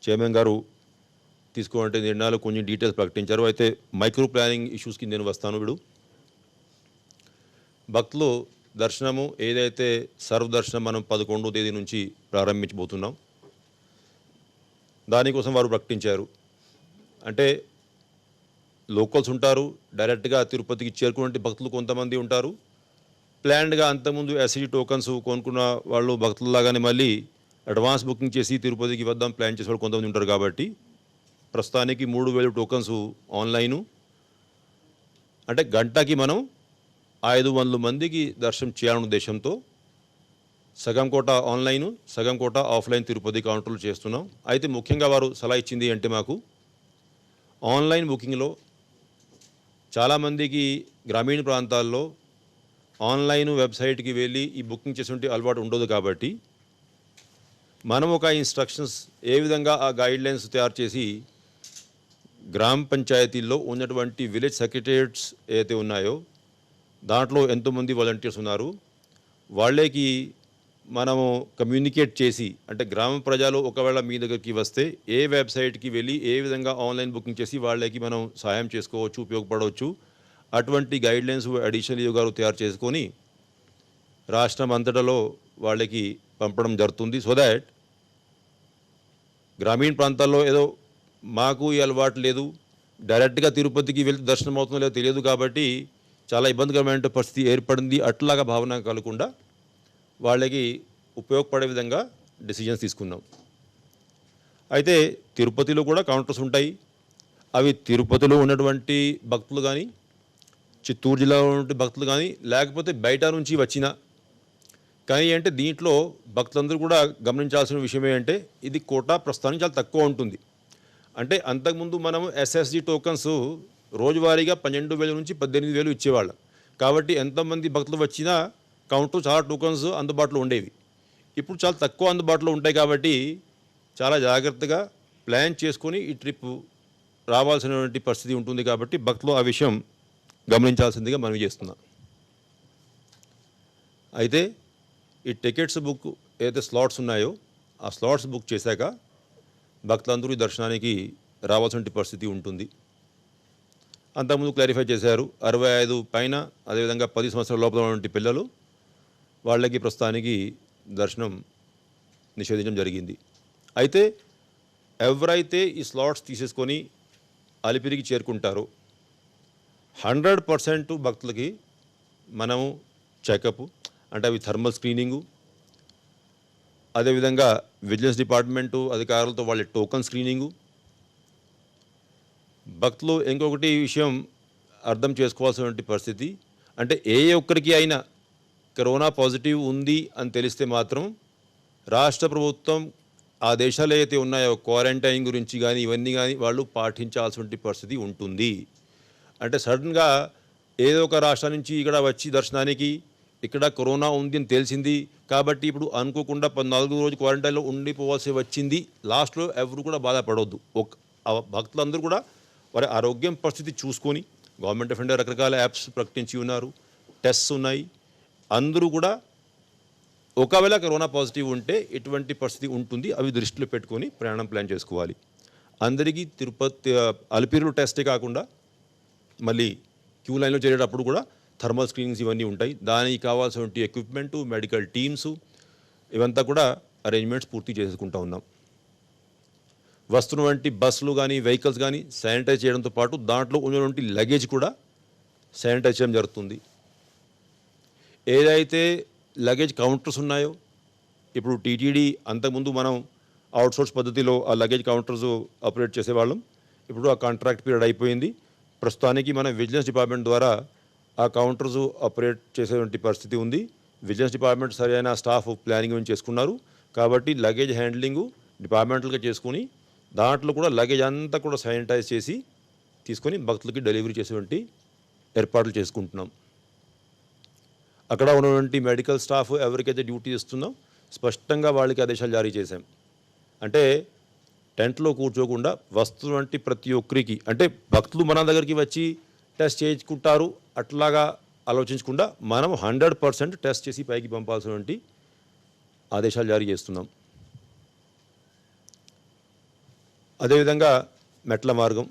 చైర్మన్ గారు తీసుకోవాలంటే నిర్ణయాలు కొన్ని డీటెయిల్స్ ప్రకటించారు. అయితే మైక్రో ప్లానింగ్ ఇష్యూస్కి నేను వస్తాను. ఇప్పుడు భక్తులు దర్శనము ఏదైతే సర్వదర్శనం మనం 11వ తేదీ నుంచి ప్రారంభించబోతున్నాం, దానికోసం వారు ప్రకటించారు. అంటే లోకల్స్ ఉంటారు, డైరెక్ట్గా తిరుపతికి చేరుకునే భక్తులు కొంతమంది ఉంటారు, ప్లాన్డ్గా అంతకుముందు ఎస్సీ టోకన్స్ కొనుక్కున్న వాళ్ళు భక్తులలాగానే మళ్ళీ అడ్వాన్స్ బుకింగ్ చేసి తిరుపతికి వద్దాం ప్లాన్ చేసే వాళ్ళు కొంతమంది ఉంటారు. కాబట్టి ప్రస్తుతానికి 3000 టోకన్స్ ఆన్లైను, అంటే గంటకి మనం 500 మందికి దర్శనం చేయాలనే ఉద్దేశంతో సగం కోట ఆన్లైను, సగం కోట ఆఫ్లైన్ తిరుపతి కౌంటర్లు చేస్తున్నాం. అయితే ముఖ్యంగా వారు సలహా ఇచ్చింది అంటే మాకు ఆన్లైన్ బుకింగ్లో చాలామందికి గ్రామీణ ప్రాంతాల్లో ఆన్లైన్ వెబ్సైట్కి వెళ్ళి ఈ బుకింగ్ చేసేటువంటి అలవాటు ఉండదు. కాబట్టి మనం ఒక ఇన్స్ట్రక్షన్స్ ఏ విధంగా ఆ గైడ్లైన్స్ తయారు చేసి గ్రామ పంచాయతీల్లో ఉన్నటువంటి విలేజ్ సెక్రటేరియట్స్ ఏదైతే ఉన్నాయో దాంట్లో ఎంతోమంది వాలంటీర్స్ ఉన్నారు, వాళ్ళకి మనము కమ్యూనికేట్ చేసి అంటే గ్రామ ప్రజలు ఒకవేళ మీ దగ్గరికి వస్తే ఏ వెబ్సైట్కి వెళ్ళి ఏ విధంగా ఆన్లైన్ బుకింగ్ చేసి వాళ్ళకి మనం సహాయం చేసుకోవచ్చు, ఉపయోగపడవచ్చు, అటువంటి గైడ్లైన్స్ అడిషనల్ ఈఓ గారు తయారు చేసుకొని రాష్ట్రం అంతటలో వాళ్ళకి పంపడం జరుగుతుంది. సో దాట్ గ్రామీణ ప్రాంతాల్లో ఏదో మాకు ఈ అలవాటు లేదు, డైరెక్ట్గా తిరుపతికి వెళ్తే దర్శనం అవుతుందో లేదో తెలియదు కాబట్టి చాలా ఇబ్బందికరమైన పరిస్థితి ఏర్పడింది, అట్లాగా భావన కలగకుండా వాళ్ళకి ఉపయోగపడే విధంగా డెసిజన్స్ తీసుకున్నాం. అయితే తిరుపతిలో కూడా కౌంటర్స్ ఉంటాయి. అవి తిరుపతిలో ఉన్నటువంటి భక్తులు కానీ, చిత్తూరు జిల్లాలో ఉన్నటువంటి భక్తులు కానీ, లేకపోతే బయట నుంచి వచ్చిన కానీ అంటే దీంట్లో భక్తులందరూ కూడా గమనించాల్సిన విషయం ఏంటంటే ఇది కోటా ప్రస్తుతానికి చాలా తక్కువ ఉంటుంది. అంటే అంతకుముందు మనము ఎస్ఎస్జి టోకన్స్ రోజువారీగా 12,000 నుంచి 18,000 ఇచ్చేవాళ్ళం. కాబట్టి ఎంతమంది భక్తులు వచ్చినా కౌంటర్ చాలా టోకన్స్ అందుబాటులో ఉండేవి. ఇప్పుడు చాలా తక్కువ అందుబాటులో ఉంటాయి. కాబట్టి చాలా జాగ్రత్తగా ప్లాన్ చేసుకొని ఈ ట్రిప్ రావాల్సినటువంటి పరిస్థితి ఉంటుంది. కాబట్టి భక్తులు ఆ విషయం గమనించాల్సిందిగా మనవి చేస్తున్నాం. అయితే ఈ టికెట్స్ బుక్ ఏదైతే స్లాట్స్ ఉన్నాయో ఆ స్లాట్స్ బుక్ చేశాక భక్తులందరూ ఈ దర్శనానికి రావాల్సిన పరిస్థితి ఉంటుంది. అంతకుముందు క్లారిఫై చేశారు 65 పైన అదేవిధంగా 10 సంవత్సరాల లోపల ఉన్నటువంటి పిల్లలు వాళ్ళకి ప్రస్తుతానికి దర్శనం నిషేధించడం జరిగింది. అయితే ఎవరైతే ఈ స్లాట్స్ తీసేసుకొని అలిపిరికి చేరుకుంటారో 100% భక్తులకి మనము చెకప్ అంటే అవి థర్మల్ స్క్రీనింగు, అదేవిధంగా విజిలెన్స్ డిపార్ట్మెంటు అధికారులతో వాళ్ళ టోకన్ స్క్రీనింగు. భక్తులు ఇంకొకటి విషయం అర్థం చేసుకోవాల్సినటువంటి పరిస్థితి అంటే ఏ ఒక్కరికి అయినా కరోనా పాజిటివ్ ఉంది అని తెలిస్తే మాత్రం రాష్ట్ర ప్రభుత్వం ఆ దేశాలు ఏవైతే ఉన్నాయో క్వారంటైన్ గురించి కానీ ఇవన్నీ కానీ వాళ్ళు పాటించాల్సిన పరిస్థితి ఉంటుంది. అంటే సడన్గా ఏదో ఒక రాష్ట్రం నుంచి ఇక్కడ వచ్చి దర్శనానికి ఇక్కడ కరోనా ఉంది అని తెలిసింది కాబట్టి ఇప్పుడు అనుకోకుండా 14 రోజు క్వారంటైన్లో ఉండిపోవాల్సి వచ్చింది. లాస్ట్లో ఎవరు కూడా బాధపడవద్దు. భక్తులందరూ కూడా వారి ఆరోగ్యం పరిస్థితి చూసుకొని గవర్నమెంట్ ఆఫ్ ఇండియా రకరకాల యాప్స్ ప్రకటించి ఉన్నారు, టెస్ట్స్ ఉన్నాయి. అందరూ కూడా ఒకవేళ కరోనా పాజిటివ్ ఉంటే ఎటువంటి పరిస్థితి ఉంటుంది అవి దృష్టిలో పెట్టుకొని ప్రయాణం ప్లాన్ చేసుకోవాలి. అందరికీ తిరుపతి అలిపిరిలో టెస్టే కాకుండా మళ్ళీ క్యూ లైన్లో చేరేటప్పుడు కూడా థర్మల్ స్క్రీనింగ్స్ ఇవన్నీ ఉంటాయి. దానికి కావాల్సినటువంటి ఎక్విప్మెంటు, మెడికల్ టీమ్స్ ఇవంతా కూడా అరేంజ్మెంట్స్ పూర్తి చేసుకుంటూ ఉన్నాం. వస్తున్నటువంటి బస్సులు కానీ వెహికల్స్ కానీ శానిటైజ్ చేయడంతో పాటు దాంట్లో ఉన్నటువంటి లగేజ్ కూడా శానిటైజ్ చేయడం జరుగుతుంది. ఏదైతే లగేజ్ కౌంటర్స్ ఉన్నాయో ఇప్పుడు టీటీడీ అంతకుముందు మనం అవుట్సోర్స్ పద్ధతిలో ఆ లగేజ్ కౌంటర్స్ ఆపరేట్ చేసేవాళ్ళం. ఇప్పుడు ఆ కాంట్రాక్ట్ పీరియడ్ అయిపోయింది. ప్రస్తుతానికి మన విజిలెన్స్ డిపార్ట్మెంట్ ద్వారా ఆ కౌంటర్స్ ఆపరేట్ చేసేటువంటి పరిస్థితి ఉంది. విజిలెన్స్ డిపార్ట్మెంట్ సరైన స్టాఫ్ ప్లానింగ్ చేసుకున్నారు కాబట్టి లగేజ్ హ్యాండ్లింగు డిపార్ట్మెంటల్గా చేసుకుని దాంట్లో కూడా లగేజ్ అంతా కూడా శానిటైజ్ చేసి తీసుకొని భక్తులకి డెలివరీ చేసేటువంటి ఏర్పాట్లు చేసుకుంటున్నాం. అక్కడ ఉన్నటువంటి మెడికల్ స్టాఫ్ ఎవరికైతే డ్యూటీ ఇస్తుందో స్పష్టంగా వాళ్ళకి ఆదేశాలు జారీ చేశాం. అంటే టెంట్లో కూర్చోకుండా వస్తున్నటువంటి ప్రతి ఒక్కరికి, అంటే భక్తులు మన దగ్గరికి వచ్చి టెస్ట్ చేయించుకుంటారు అట్లాగా ఆలోచించకుండా మనం 100% టెస్ట్ చేసి పైకి పంపాల్సినటువంటి ఆదేశాలు జారీ చేస్తున్నాం. అదేవిధంగా మెట్ల మార్గం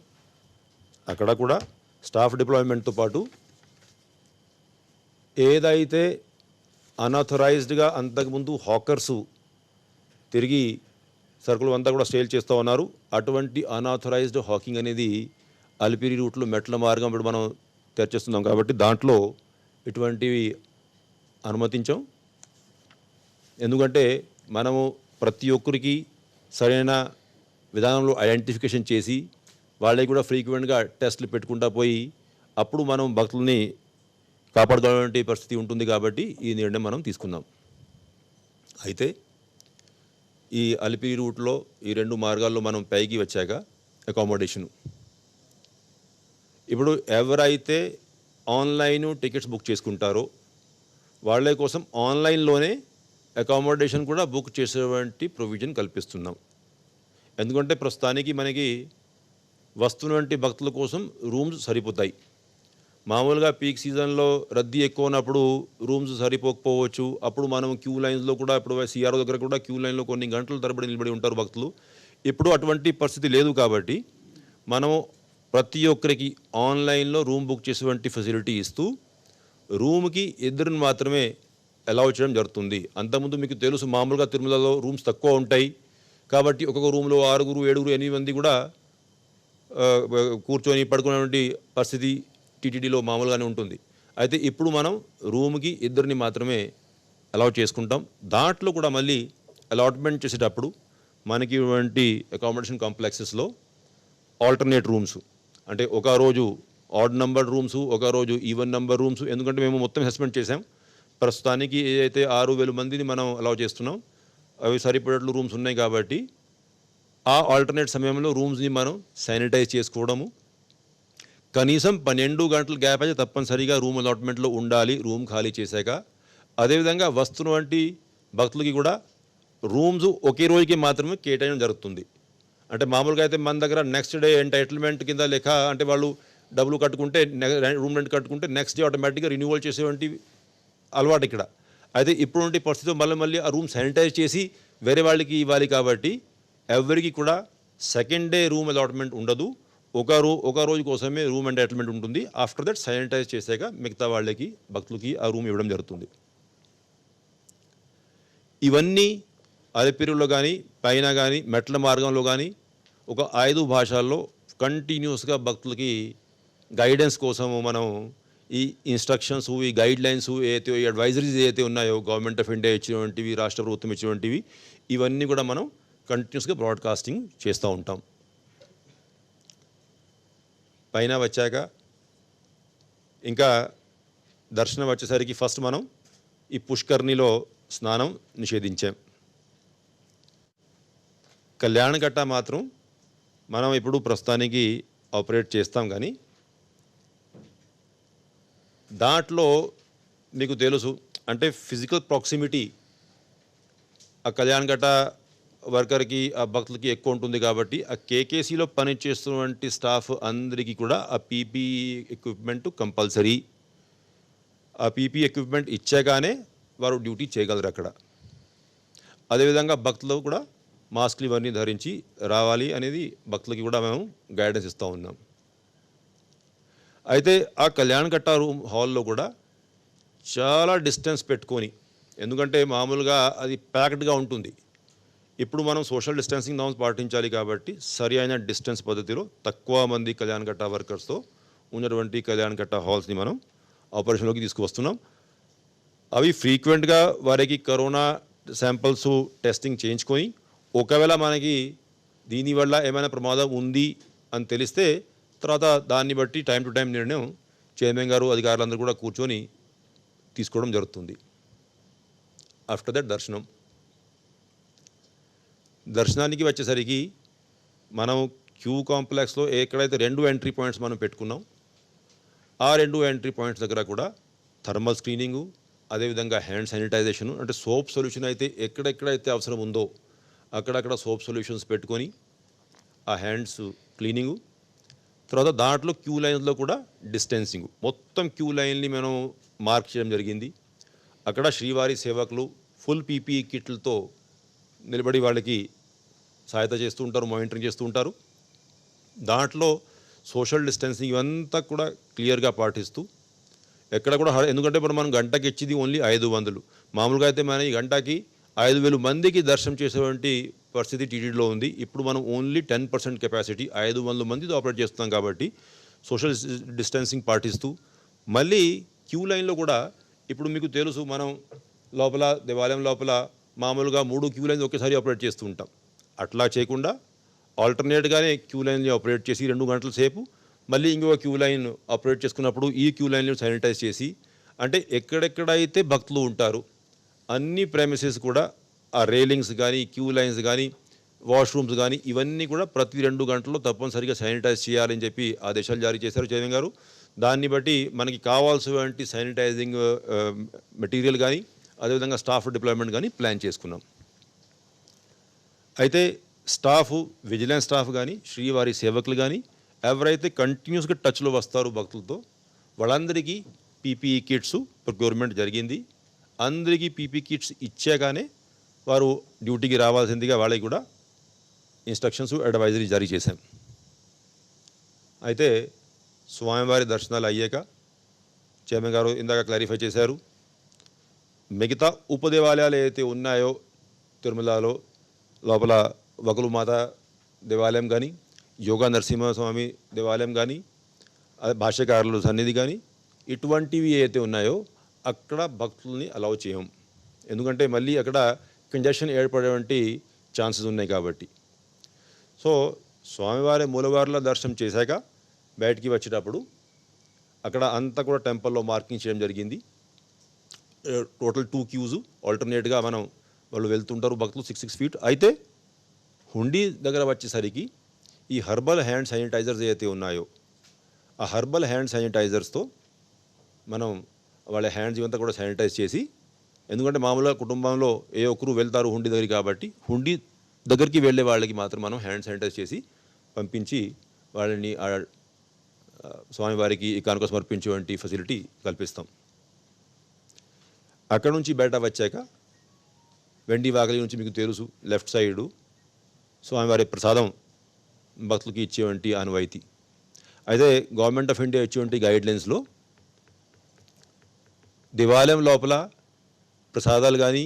అక్కడ కూడా స్టాఫ్ డిప్లాయ్మెంట్తో పాటు ఏదైతే అన్ఆథరైజ్డ్గా అంతకుముందు హాకర్సు తిరిగి సరుకులు అంతా కూడా సేల్ చేస్తూ ఉన్నారు, అటువంటి అన్ఆథరైజ్డ్ హాకింగ్ అనేది అలిపిరి రూట్లో మెట్ల మార్గం ఇప్పుడు మనం తెరిచేస్తున్నాం కాబట్టి దాంట్లో ఇటువంటివి అనుమతించాం. ఎందుకంటే మనము ప్రతి ఒక్కరికి సరైన విధానంలో ఐడెంటిఫికేషన్ చేసి వాళ్ళకి కూడా ఫ్రీక్వెంట్గా టెస్టులు పెట్టుకుంటా పోయి అప్పుడు మనం భక్తుల్ని కాపాడుకోవాలంటే పరిస్థితి ఉంటుంది కాబట్టి ఈ నిర్ణయం మనం తీసుకుందాం. అయితే ఈ అలిపిరి రూట్లో ఈ 2 మార్గాల్లో మనం పైకి వచ్చాక అకామిడేషను ఇప్పుడు ఎవరైతే ఆన్లైన్ టికెట్స్ బుక్ చేసుకుంటారో వాళ్ళ కోసం ఆన్లైన్లోనే అకామిడేషన్ కూడా బుక్ చేసేటువంటి ప్రొవిజన్ కల్పిస్తున్నాం. ఎందుకంటే ప్రస్తుతానికి మనకి వస్తున్నటువంటి భక్తుల కోసం రూమ్స్ సరిపోతాయి. మామూలుగా పీక్ సీజన్లో రద్దీ ఎక్కువ ఉన్నప్పుడు రూమ్స్ సరిపోకపోవచ్చు. అప్పుడు మనం క్యూ లైన్స్లో కూడా ఇప్పుడు సిఆర్ఓ దగ్గర కూడా క్యూ లైన్లో కొన్ని గంటల తరబడి నిలబడి ఉంటారు భక్తులు. ఇప్పుడు అటువంటి పరిస్థితి లేదు కాబట్టి మనం ప్రతి ఒక్కరికి ఆన్లైన్లో రూమ్ బుక్ చేసేటువంటి ఫెసిలిటీ ఇస్తూ రూమ్కి 2 మాత్రమే అలౌ చేయడం జరుగుతుంది. అంతకుముందు మీకు తెలుసు మామూలుగా తిరుమలలో రూమ్స్ తక్కువ ఉంటాయి కాబట్టి ఒక్కొక్క రూమ్లో 6, 7, 8 మంది కూడా కూర్చొని పడుకునేటువంటి పరిస్థితి టీటీడీలో మామూలుగానే ఉంటుంది. అయితే ఇప్పుడు మనం రూమ్కి 2 మాత్రమే అలౌ చేసుకుంటాం. దాంట్లో కూడా మళ్ళీ అలాట్మెంట్ చేసేటప్పుడు మనకి ఇటువంటి అకామిడేషన్ కాంప్లెక్సెస్లో ఆల్టర్నేట్ రూమ్స్, అంటే ఒక రోజు ఆడ్ నెంబర్ రూమ్స్, ఒక రోజు ఈవెన్ నెంబర్ రూమ్స్. ఎందుకంటే మేము మొత్తం అసెస్మెంట్ చేసాం. ప్రస్తుతానికి ఏదైతే 6,000 మందిని మనం అలౌ చేస్తున్నాం అవి సరిపడేట్లు రూమ్స్ ఉన్నాయి కాబట్టి ఆ ఆల్టర్నేట్ సమయంలో రూమ్స్ని మనం శానిటైజ్ చేసుకోవడము, కనీసం 12 గంటల గ్యాప్ అయితే తప్పనిసరిగా రూమ్ అలాట్మెంట్లో ఉండాలి రూమ్ ఖాళీ చేశాక. అదేవిధంగా వస్తున్నటువంటి భక్తులకి కూడా రూమ్స్ ఒకే రోజుకి మాత్రమే కేటాయించడం జరుగుతుంది. అంటే మామూలుగా అయితే మన దగ్గర నెక్స్ట్ డే ఎంటైటిల్మెంట్ కింద లెక్క, అంటే వాళ్ళు డబ్బులు కట్టుకుంటే రూమ్ రెంట్ కట్టుకుంటే నెక్స్ట్ డే ఆటోమేటిక్గా రెన్యూవల్ చేసేటువంటి అలవాటు ఇక్కడ. అయితే ఇప్పుడుంటి పరిస్థితిలో మళ్ళీ ఆ రూమ్ శానిటైజ్ చేసి వేరే వాళ్ళకి ఇవ్వాలి కాబట్టి ఎవరికి కూడా సెకండ్ డే రూమ్ అలాట్మెంట్ ఉండదు. ఒక రోజు కోసమే రూమ్ ఎంటైటిల్మెంట్ ఉంటుంది. ఆఫ్టర్ దట్ శానిటైజ్ చేశాక మిగతా వాళ్ళకి భక్తులకి ఆ రూమ్ ఇవ్వడం జరుగుతుంది. ఇవన్నీ అలిపిరిలో కానీ పైన కానీ మెట్ల మార్గంలో కానీ ఒక 5 భాషల్లో కంటిన్యూస్గా భక్తులకి గైడెన్స్ కోసము మనం ఈ ఇన్స్ట్రక్షన్స్, ఈ గైడ్ లైన్స్ ఏదైతే ఈ అడ్వైజరీస్ ఏదైతే ఉన్నాయో గవర్నమెంట్ ఆఫ్ ఇండియా ఇచ్చినటువంటివి, రాష్ట్ర ప్రభుత్వం ఇచ్చినటువంటివి, ఇవన్నీ కూడా మనం కంటిన్యూస్గా బ్రాడ్కాస్టింగ్ చేస్తూ ఉంటాం. పైన వచ్చాక ఇంకా దర్శనం వచ్చేసరికి ఫస్ట్ మనం ఈ పుష్కర్ణిలో స్నానం నిషేధించాం. కళ్యాణకట్ట మాత్రం మనం ఇప్పుడు ప్రస్తుతానికి ఆపరేట్ చేస్తాం. కానీ దాంట్లో మీకు తెలుసు అంటే ఫిజికల్ ప్రాక్సిమిటీ ఆ కళ్యాణకట్ట వర్కర్కి ఆ భక్తులకి ఎక్కువ ఉంటుంది కాబట్టి ఆ కేకేసీలో పనిచేస్తున్నటువంటి స్టాఫ్ అందరికీ కూడా ఆ పీపీఈ ఎక్విప్మెంట్ కంపల్సరీ. ఆ పీపీఈ ఎక్విప్మెంట్ ఇచ్చాగానే వారు డ్యూటీ చేయగలరు అక్కడ. అదేవిధంగా భక్తులు కూడా మాస్క్లు ఇవన్నీ ధరించి రావాలి అనేది భక్తులకి కూడా మేము గైడెన్స్ ఇస్తూ ఉన్నాం. అయితే ఆ కళ్యాణకట్ట రూమ్ హాల్లో కూడా చాలా డిస్టెన్స్ పెట్టుకొని, ఎందుకంటే మామూలుగా అది ప్యాక్డ్గా ఉంటుంది. ఇప్పుడు మనం సోషల్ డిస్టెన్సింగ్ నామ్స్ పాటించాలి కాబట్టి సరి అయిన డిస్టెన్స్ పద్ధతిలో తక్కువ మంది కళ్యాణకట్ట వర్కర్స్తో ఉన్నటువంటి కళ్యాణకట్ట హాల్స్ని మనం ఆపరేషన్లోకి తీసుకువస్తున్నాం. అవి ఫ్రీక్వెంట్గా వారికి కరోనా శాంపిల్స్ టెస్టింగ్ చేయించుకొని ఒకవేళ మనకి దీనివల్ల ఏమైనా ప్రమాదం ఉంది అని తెలిస్తే తర్వాత దాన్ని బట్టి టైం టు టైం నిర్ణయం చైర్మన్ గారు అధికారులందరూ కూడా కూర్చొని తీసుకోవడం జరుగుతుంది. ఆఫ్టర్ దట్ దర్శనానికి వచ్చేసరికి మనం క్యూ కాంప్లెక్స్లో ఎక్కడైతే 2 ఎంట్రీ పాయింట్స్ మనం పెట్టుకున్నాం, ఆ 2 ఎంట్రీ పాయింట్స్ దగ్గర కూడా థర్మల్ స్క్రీనింగు, అదేవిధంగా హ్యాండ్ శానిటైజేషను, అంటే సోప్ సొల్యూషన్ అయితే ఎక్కడెక్కడైతే అవసరం ఉందో అక్కడక్కడ సోప్ సొల్యూషన్స్ పెట్టుకొని ఆ హ్యాండ్స్ క్లీనింగు, తర్వాత దాంట్లో క్యూ లైన్స్లో కూడా డిస్టెన్సింగ్, మొత్తం క్యూ లైన్ని మనం మార్క్ చేయడం జరిగింది. అక్కడ శ్రీవారి సేవకులు ఫుల్ పీపీఈ కిట్లతో నిలబడి వాళ్ళకి సహాయత చేస్తూ ఉంటారు, మానిటరింగ్ చేస్తూ ఉంటారు. దాంట్లో సోషల్ డిస్టెన్సింగ్ ఇవంతా కూడా క్లియర్గా పాటిస్తూ ఎక్కడ కూడా ఎందుకంటే ఇప్పుడు మనం గంటకి ఇచ్చింది ఓన్లీ 500, మామూలుగా అయితే మన ఈ గంటకి 5,000 మందికి దర్శనం చేసేటువంటి పరిస్థితి టీటీడీలో ఉంది. ఇప్పుడు మనం ఓన్లీ 10% కెపాసిటీ 500 మందితో ఆపరేట్ చేస్తున్నాం కాబట్టి సోషల్ డిస్టెన్సింగ్ పాటిస్తూ మళ్ళీ క్యూ లైన్లో కూడా ఇప్పుడు మీకు తెలుసు మనం లోపల దేవాలయం లోపల మామూలుగా 3 క్యూ లైన్స్ ఒకేసారి ఆపరేట్ చేస్తూ ఉంటాం. అట్లా చేయకుండా ఆల్టర్నేట్గానే క్యూ లైన్ని ఆపరేట్ చేసి 2 గంటల సేపు మళ్ళీ ఇంకొక క్యూ లైన్ ఆపరేట్ చేసుకున్నప్పుడు ఈ క్యూ లైన్లు శానిటైజ్ చేసి, అంటే ఎక్కడెక్కడైతే భక్తులు ఉంటారు అన్ని ప్రెమిసెస్ కూడా ఆ రైలింగ్స్ కానీ క్యూ లైన్స్ కానీ వాష్రూమ్స్ కానీ ఇవన్నీ కూడా ప్రతి 2 గంటల్లో తప్పనిసరిగా శానిటైజ్ చేయాలని చెప్పి ఆదేశాలు జారీ చేశారు చైర్మన్ గారు. దాన్ని బట్టి మనకి కావాల్సినటువంటి శానిటైజింగ్ మెటీరియల్ కానీ అదేవిధంగా స్టాఫ్ డిప్లాయ్మెంట్ కానీ ప్లాన్ చేసుకున్నాం. అయితే స్టాఫ్, విజిలెన్స్ స్టాఫ్ కానీ శ్రీవారి సేవకులు కానీ ఎవరైతే కంటిన్యూస్గా టచ్లో వస్తారో భక్తులతో వాళ్ళందరికీ పీపీఈ కిట్స్ ప్రొక్యూర్మెంట్ జరిగింది. అందరికీ పీపీ కిట్స్ ఇచ్చాగానే వారు డ్యూటీకి రావాల్సిందిగా వాళ్ళకి కూడా ఇన్స్ట్రక్షన్స్, అడ్వైజరీ జారీ చేశాం. అయితే స్వామివారి దర్శనాలు అయ్యాక చైర్మన్ గారు ఇందాక క్లారిఫై చేశారు, మిగతా ఉపదేవాలయాలు ఏవైతే ఉన్నాయో తిరుమలలో లోపల వకులుమాత దేవాలయం కానీ, యోగా నరసింహస్వామి దేవాలయం కానీ, భాష్యకారుల సన్నిధి కానీ ఇటువంటివి ఏవైతే ఉన్నాయో అక్కడ భక్తుల్ని అలౌ చేయం. ఎందుకంటే మళ్ళీ అక్కడ కంజెషన్ ఏర్పడేటువంటి ఛాన్సెస్ ఉన్నాయి కాబట్టి. సో స్వామివారి మూలవారిలో దర్శనం చేశాక బయటికి వచ్చేటప్పుడు అక్కడ అంతా కూడా టెంపుల్లో మార్కింగ్ చేయడం జరిగింది. టోటల్ 2 క్యూస్ ఆల్టర్నేట్గా వాళ్ళు వెళ్తుంటారు భక్తులు 6 ఫీట్. అయితే హుండీ దగ్గర వచ్చేసరికి ఈ హర్బల్ హ్యాండ్ శానిటైజర్స్ ఏవైతే ఉన్నాయో ఆ హర్బల్ హ్యాండ్ శానిటైజర్స్తో మనం వాళ్ళ హ్యాండ్స్ ఇవంతా కూడా శానిటైజ్ చేసి, ఎందుకంటే మామూలుగా కుటుంబంలో ఏ ఒక్కరు వెళ్తారు హుండీ దగ్గరికి కాబట్టి హుండీ దగ్గరికి వెళ్ళే వాళ్ళకి మాత్రం మనం హ్యాండ్ శానిటైజ్ చేసి పంపించి వాళ్ళని స్వామివారికి కానుక సమర్పించేటువంటి ఫెసిలిటీ కల్పిస్తాం. అక్కడ నుంచి బయట వచ్చాక వెండి వాకలి నుంచి మీకు తెలుసు లెఫ్ట్ సైడు స్వామివారి ప్రసాదం భక్తులకి ఇచ్చేటువంటి ఆనవాయితీ. అయితే గవర్నమెంట్ ఆఫ్ ఇండియా ఇచ్చేటువంటి గైడ్లైన్స్లో దేవాలయం లోపల ప్రసాదాలు కానీ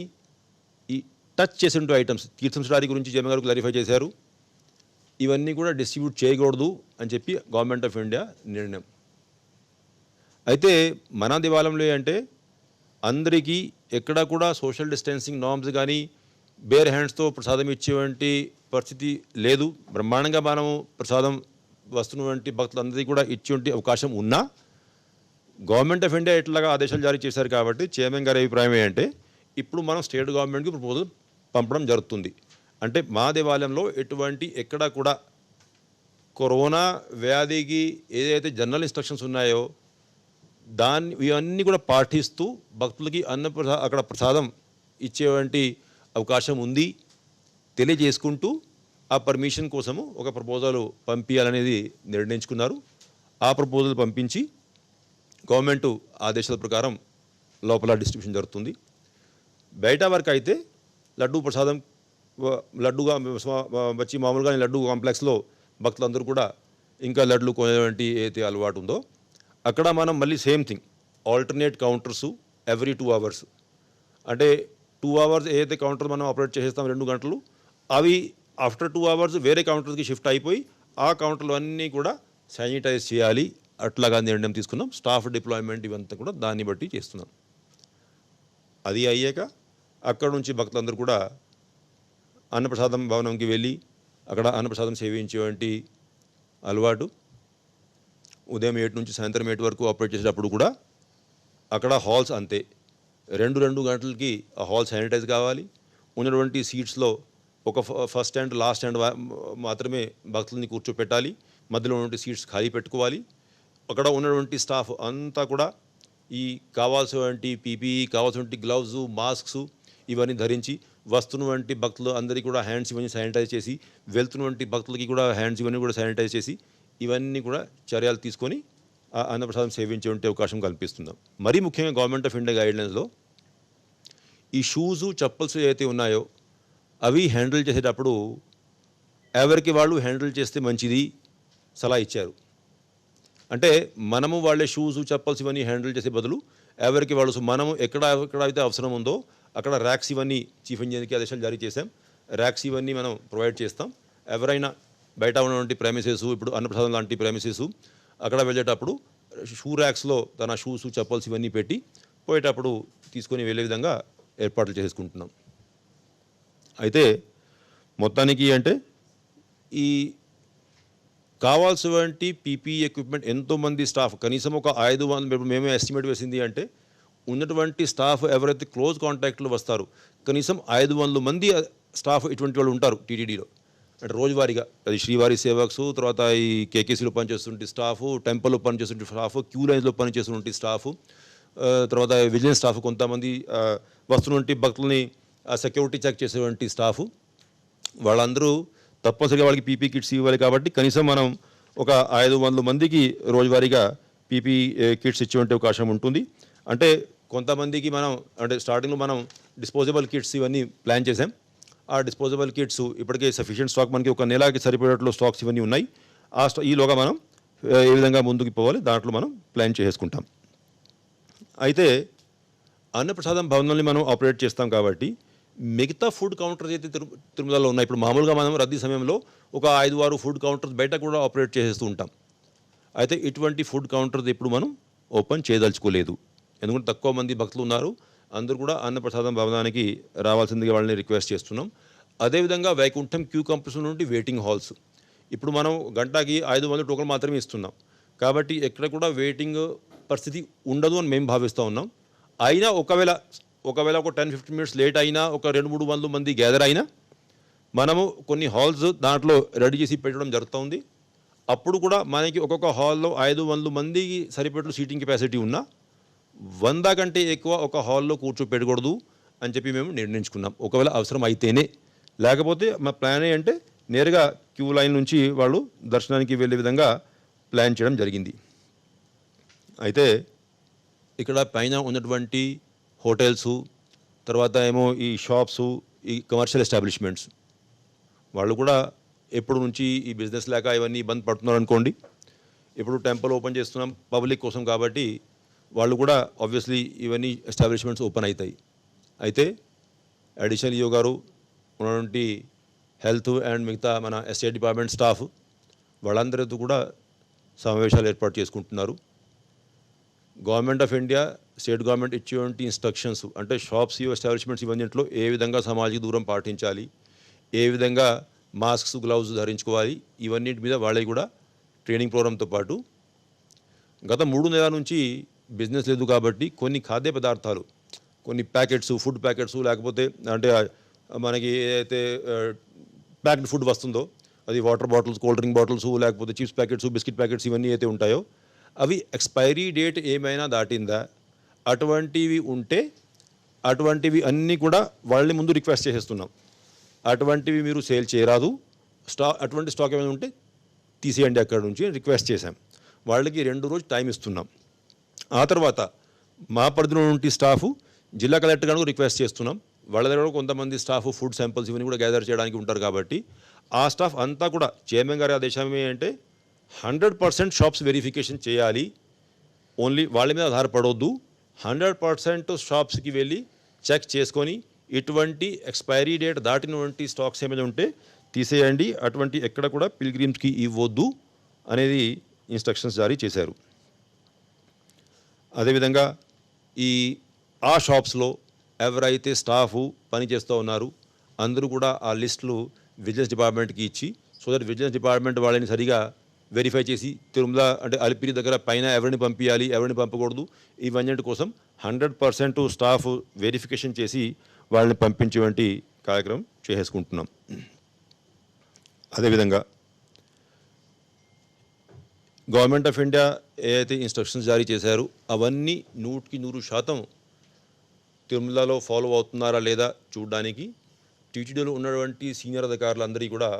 ఈ టచ్ చేసినటువంటి ఐటమ్స్ తీర్థంశడారి గురించి చైర్మన్ గారు క్లారిఫై చేశారు, ఇవన్నీ కూడా డిస్ట్రిబ్యూట్ చేయకూడదు అని చెప్పి గవర్నమెంట్ ఆఫ్ ఇండియా నిర్ణయం. అయితే మన దేవాలయంలో అంటే అందరికీ ఎక్కడా కూడా సోషల్ డిస్టెన్సింగ్ నార్మ్స్ కానీ బేర్ హ్యాండ్స్తో ప్రసాదం ఇచ్చేటువంటి పరిస్థితి లేదు. బ్రహ్మాండంగా మనము ప్రసాదం వస్తున్నటువంటి భక్తులందరికీ కూడా ఇచ్చేటువంటి అవకాశం ఉన్నా గవర్నమెంట్ ఆఫ్ ఇండియా ఇట్లాగా ఆదేశాలు జారీ చేశారు కాబట్టి చైర్మన్ గారి అభిప్రాయం ఏంటంటే ఇప్పుడు మనం స్టేట్ గవర్నమెంట్కి ప్రపోజల్ పంపడం జరుగుతుంది. అంటే మా దేవాలయంలో ఎక్కడా కూడా కరోనా వ్యాధికి ఏదైతే జనరల్ ఇన్స్ట్రక్షన్స్ ఉన్నాయో ఇవన్నీ కూడా పాటిస్తూ భక్తులకి అక్కడ ప్రసాదం ఇచ్చేటువంటి అవకాశం ఉంది తెలియజేసుకుంటూ ఆ పర్మిషన్ కోసము ఒక ప్రపోజల్ పంపించాలనేది నిర్ణయించుకున్నారు. ఆ ప్రపోజల్ పంపించి గవర్నమెంట్ ఆదేశాల ప్రకారం లోపల డిస్ట్రిబ్యూషన్ జరుగుతుంది. బయట వరకు అయితే లడ్డూ ప్రసాదం లడ్డుగా వచ్చి మామూలుగా లడ్డు కాంప్లెక్స్లో భక్తులందరూ కూడా ఇంకా లడ్లు కొనేటువంటి ఏదైతే అలవాటు ఉందో అక్కడ మనం మళ్ళీ same thing alternate counters every 2 hours, అంటే 2 అవర్స్ ఏదైతే కౌంటర్ మనం ఆపరేట్ చేసేస్తాం 2 గంటలు, అవి ఆఫ్టర్ 2 అవర్స్ వేరే కౌంటర్స్కి షిఫ్ట్ అయిపోయి ఆ కౌంటర్లు అన్నీ కూడా శానిటైజ్ చేయాలి. అట్లాగా నిర్ణయం తీసుకున్నాం. స్టాఫ్ డిప్లాయ్మెంట్ ఇవంతా కూడా దాన్ని బట్టి చేస్తున్నాం. అది అయ్యాక అక్కడ నుంచి భక్తులందరూ కూడా అన్నప్రసాదం భవనంకి వెళ్ళి అక్కడ అన్నప్రసాదం సేవించేటువంటి అలవాటు. ఉదయం 7 నుంచి సాయంత్రం 7 వరకు ఆపరేట్ చేసేటప్పుడు కూడా అక్కడ హాల్స్ అంతే. 2 గంటలకి ఆ హాల్ శానిటైజ్ కావాలి. ఉన్నటువంటి సీట్స్లో ఒక ఫస్ట్ స్టాండ్ లాస్ట్ స్టాండ్ మాత్రమే భక్తులని కూర్చోపెట్టాలి. మధ్యలో ఉన్నటువంటి సీట్స్ ఖాళీ పెట్టుకోవాలి. అక్కడ ఉన్నటువంటి స్టాఫ్ అంతా కూడా ఈ కావాల్సినటువంటి పీపీఈ, కావాల్సినటువంటి గ్లౌజ్, మాస్క్స్ ఇవన్నీ ధరించి వస్తున్నటువంటి భక్తులు అందరికీ కూడా హ్యాండ్స్ ఇవన్నీ శానిటైజ్ చేసి, వెళ్తున్నటువంటి భక్తులకి కూడా హ్యాండ్స్ ఇవన్నీ కూడా శానిటైజ్ చేసి, ఇవన్నీ కూడా చర్యలు తీసుకొని ఆ అన్నప్రసాదం సేవించే అవకాశం కల్పిస్తున్నాం. మరీ ముఖ్యంగా గవర్నమెంట్ ఆఫ్ ఇండియా గైడ్లైన్స్లో ఈ షూజు, చప్పల్స్ ఏవైతే ఉన్నాయో అవి హ్యాండిల్ చేసేటప్పుడు ఎవరికి వాళ్ళు హ్యాండిల్ చేస్తే మంచిది సలహా ఇచ్చారు. అంటే మనము వాళ్ళే షూజు, చప్పల్స్ ఇవన్నీ హ్యాండిల్ చేసే బదులు ఎవరికి వాళ్ళు మనము ఎక్కడైతే అవసరం ఉందో అక్కడ ర్యాక్స్ ఇవన్నీ చీఫ్ ఇంజనీర్కి ఆదేశాలు జారీ చేశాం. ర్యాక్స్ ఇవన్నీ మనం ప్రొవైడ్ చేస్తాం. ఎవరైనా బయట ఉన్నటువంటి ప్రెమిసెస్, ఇప్పుడు అన్నప్రసాదం లాంటి ప్రెమిసెస్ అక్కడ వెళ్ళేటప్పుడు షూ ర్యాక్స్లో తన షూస్, చప్పల్స్ ఇవన్నీ పెట్టి పోయేటప్పుడు తీసుకొని వెళ్ళే విధంగా ఏర్పాట్లు చేసుకుంటున్నాం. అయితే మొత్తానికి అంటే ఈ కావాల్సినటువంటి పీపీఈ ఎక్విప్మెంట్ ఎంతోమంది స్టాఫ్ కనీసం ఒక 500 మేమే ఎస్టిమేట్ వేసింది అంటే ఉన్నటువంటి స్టాఫ్ ఎవరైతే క్లోజ్ కాంటాక్ట్లో వస్తారో కనీసం 500 మంది స్టాఫ్ ఇటువంటి వాళ్ళు ఉంటారు టీటీడీలో. అంటే రోజువారీగా అది శ్రీవారి సేవక్స్, తర్వాత ఈ కేకేసీలో పనిచేస్తుంటే స్టాఫ్, టెంపుల్లో పనిచేస్తుంటే స్టాఫ్, క్యూ లైన్స్లో పనిచేస్తుంటే స్టాఫ్, తర్వాత విజిలెన్స్ స్టాఫ్, కొంతమంది వస్తున్నటువంటి భక్తుల్ని సెక్యూరిటీ చెక్ చేసేటువంటి స్టాఫ్, వాళ్ళందరూ తప్పనిసరిగా వాళ్ళకి పీపీ కిట్స్ ఇవ్వాలి. కాబట్టి కనీసం మనం ఒక 500 మందికి రోజువారీగా పీపీ కిట్స్ ఇచ్చేటువంటి అవకాశం ఉంటుంది. అంటే కొంతమందికి మనం అంటే స్టార్టింగ్లో మనం డిస్పోజబుల్ కిట్స్ ఇవన్నీ ప్లాన్ చేసాం. ఆ డిస్పోజబుల్ కిట్స్ ఇప్పటికే సఫిషియెంట్ స్టాక్, మనకి ఒక నెలకి సరిపోయేట్లో స్టాక్స్ ఇవన్నీ ఉన్నాయి. ఈలోగా మనం ఏ విధంగా ముందుకు పోవాలి దాంట్లో మనం ప్లాన్ చేసుకుంటాం. అయితే అన్నప్రసాదం భవనాన్ని మనం ఆపరేట్ చేస్తాం కాబట్టి మిగతా ఫుడ్ కౌంటర్స్ అయితే తిరుమలలో ఉన్నాయి. ఇప్పుడు మామూలుగా మనం రద్దీ సమయంలో ఒక 5-6 ఫుడ్ కౌంటర్స్ బయట కూడా ఆపరేట్ చేస్తూ ఉంటాం. అయితే ఇటువంటి ఫుడ్ కౌంటర్స్ ఇప్పుడు మనం ఓపెన్ చేయదలుచుకోలేదు. ఎందుకంటే తక్కువ మంది భక్తులు ఉన్నారు. అందరూ కూడా అన్నప్రసాదం భవనానికి రావాల్సిందిగా వాళ్ళని రిక్వెస్ట్ చేస్తున్నాం. అదేవిధంగా వైకుంఠం క్యూ కాంప్లెక్స్ నుండి వెయిటింగ్ హాల్స్ ఇప్పుడు మనం గంటకి 500 టోకన్లు మాత్రమే ఇస్తున్నాం. కాబట్టి ఎక్కడ కూడా వెయిటింగ్ పరిస్థితి ఉండదు అని మేము భావిస్తూ ఉన్నాం. అయినా ఒకవేళ ఒక 10-15 మినిట్స్ లేట్ అయినా, ఒక 200-300 మంది గ్యాదర్ అయినా మనము కొన్ని హాల్స్ దాంట్లో రెడీ చేసి పెట్టడం జరుగుతుంది. అప్పుడు కూడా మనకి ఒక్కొక్క హాల్లో 500 మందికి సరిపడే సీటింగ్ కెపాసిటీ ఉన్నా 100 కంటే ఎక్కువ ఒక హాల్లో కూర్చోపెట్టకూడదు అని చెప్పి మేము నిర్ణయించుకున్నాం. ఒకవేళ అవసరం అయితేనే, లేకపోతే మా ప్లాన్ ఏంటంటే నేరుగా క్యూ లైన్ నుంచి వాళ్ళు దర్శనానికి వెళ్ళే విధంగా ప్లాన్ చేయడం జరిగింది. అయితే ఇక్కడ పైన ఉన్నటువంటి హోటల్స్, తర్వాత ఏమో ఈ షాప్స్, ఈ కమర్షియల్ ఎస్టాబ్లిష్మెంట్స్ వాళ్ళు కూడా ఎప్పుడు నుంచి ఈ బిజినెస్ లేక ఇవన్నీ ఇబ్బంది పడుతున్నారు అనుకోండి. ఇప్పుడు టెంపుల్ ఓపెన్ చేస్తున్నాం పబ్లిక్ కోసం కాబట్టి వాళ్ళు కూడా ఆబ్వియస్లీ ఇవన్నీ ఎస్టాబ్లిష్మెంట్స్ ఓపెన్ అవుతాయి. అయితే అడిషనల్ ఈఓ గారు ఉన్నటువంటి హెల్త్ అండ్ మిగతా మన ఎస్టేట్ డిపార్ట్మెంట్ స్టాఫ్ వాళ్ళందరితో కూడా సమావేశాలు ఏర్పాటు చేసుకుంటున్నారు. Government of India, state government ఇచ్చేటువంటి ఇన్స్ట్రక్షన్స్ అంటే షాప్స్, ఎస్టాబ్లిష్మెంట్స్ ఇవన్నింటిలో ఏ విధంగా సామాజిక దూరం పాటించాలి, ఏ విధంగా మాస్క్స్, గ్లౌజ్ ధరించుకోవాలి, ఇవన్నిటి మీద వాళ్ళకి కూడా ట్రైనింగ్ ప్రోగ్రామ్తో పాటు గత 3 నెలల నుంచి బిజినెస్ లేదు కాబట్టి కొన్ని ఖాద్య పదార్థాలు, కొన్ని ప్యాకెట్స్, ఫుడ్ ప్యాకెట్స్, లేకపోతే అంటే మనకి ఏదైతే ప్యాక్డ్ ఫుడ్ వస్తుందో అది water bottles, cold drink bottles, లేకపోతే చిప్స్ ప్యాకెట్స్, బిస్కెట్ ప్యాకెట్స్ ఇవన్నీ అయితే ఉంటాయో అవి ఎక్స్పైరీ డేట్ ఏమైనా దాటిందా, అటువంటివి ఉంటే అటువంటివి అన్నీ కూడా వాళ్ళని ముందు రిక్వెస్ట్ చేసేస్తున్నాం. అటువంటివి మీరు సేల్ చేయరాదు, అటువంటి స్టాక్ ఏమైనా ఉంటే తీసేయండి అక్కడ నుంచి రిక్వెస్ట్ చేశాం. వాళ్ళకి 2 రోజులు టైం ఇస్తున్నాం. ఆ తర్వాత మా పరిధిలో నుండి స్టాఫ్ జిల్లా కలెక్టర్ గారు రిక్వెస్ట్ చేస్తున్నాం. వాళ్ళ దగ్గర కొంతమంది స్టాఫ్ ఫుడ్ శాంపిల్స్ ఇవన్నీ కూడా గ్యాదర్ చేయడానికి ఉంటారు కాబట్టి ఆ స్టాఫ్ అంతా కూడా చైర్మన్ గారి ఆదేశం ఏంటంటే 100% షాప్స్ వెరిఫికేషన్ చేయాలి. ఓన్లీ వాళ్ళ మీద ఆధారపడవద్దు. 100% షాప్స్కి వెళ్ళి చెక్ చేసుకొని ఇటువంటి ఎక్స్పైరీ డేట్ దాటినటువంటి స్టాక్స్ ఏమైనా ఉంటే తీసేయండి, అటువంటి ఎక్కడ కూడా పిల్గ్రిమ్స్కి ఇవ్వద్దు అనేది ఇన్స్ట్రక్షన్స్ జారీ చేశారు. అదేవిధంగా ఆ షాప్స్లో ఎవరైతే స్టాఫ్ పనిచేస్తూ ఉన్నారు అందరూ కూడా ఆ లిస్టులు విజిలెన్స్ డిపార్ట్మెంట్కి ఇచ్చి, సో దట్ విజిలెన్స్ డిపార్ట్మెంట్ వాళ్ళని సరిగా వెరిఫై చేసి తిరుమల అంటే అలిపిరి దగ్గర పైన ఎవరిని పంపించాలి ఎవరిని పంపకూడదు ఇవన్నీ కోసం 100% స్టాఫ్ వెరిఫికేషన్ చేసి వాళ్ళని పంపించేటువంటి కార్యక్రమం చేసుకుంటున్నాం. అదేవిధంగా గవర్నమెంట్ ఆఫ్ ఇండియా ఏదైతే ఇన్స్ట్రక్షన్స్ జారీ చేశారో అవన్నీ 100% తిరుమలలో ఫాలో అవుతున్నారా లేదా చూడడానికి టీటీడీలో ఉన్నటువంటి సీనియర్ అధికారులందరికీ కూడా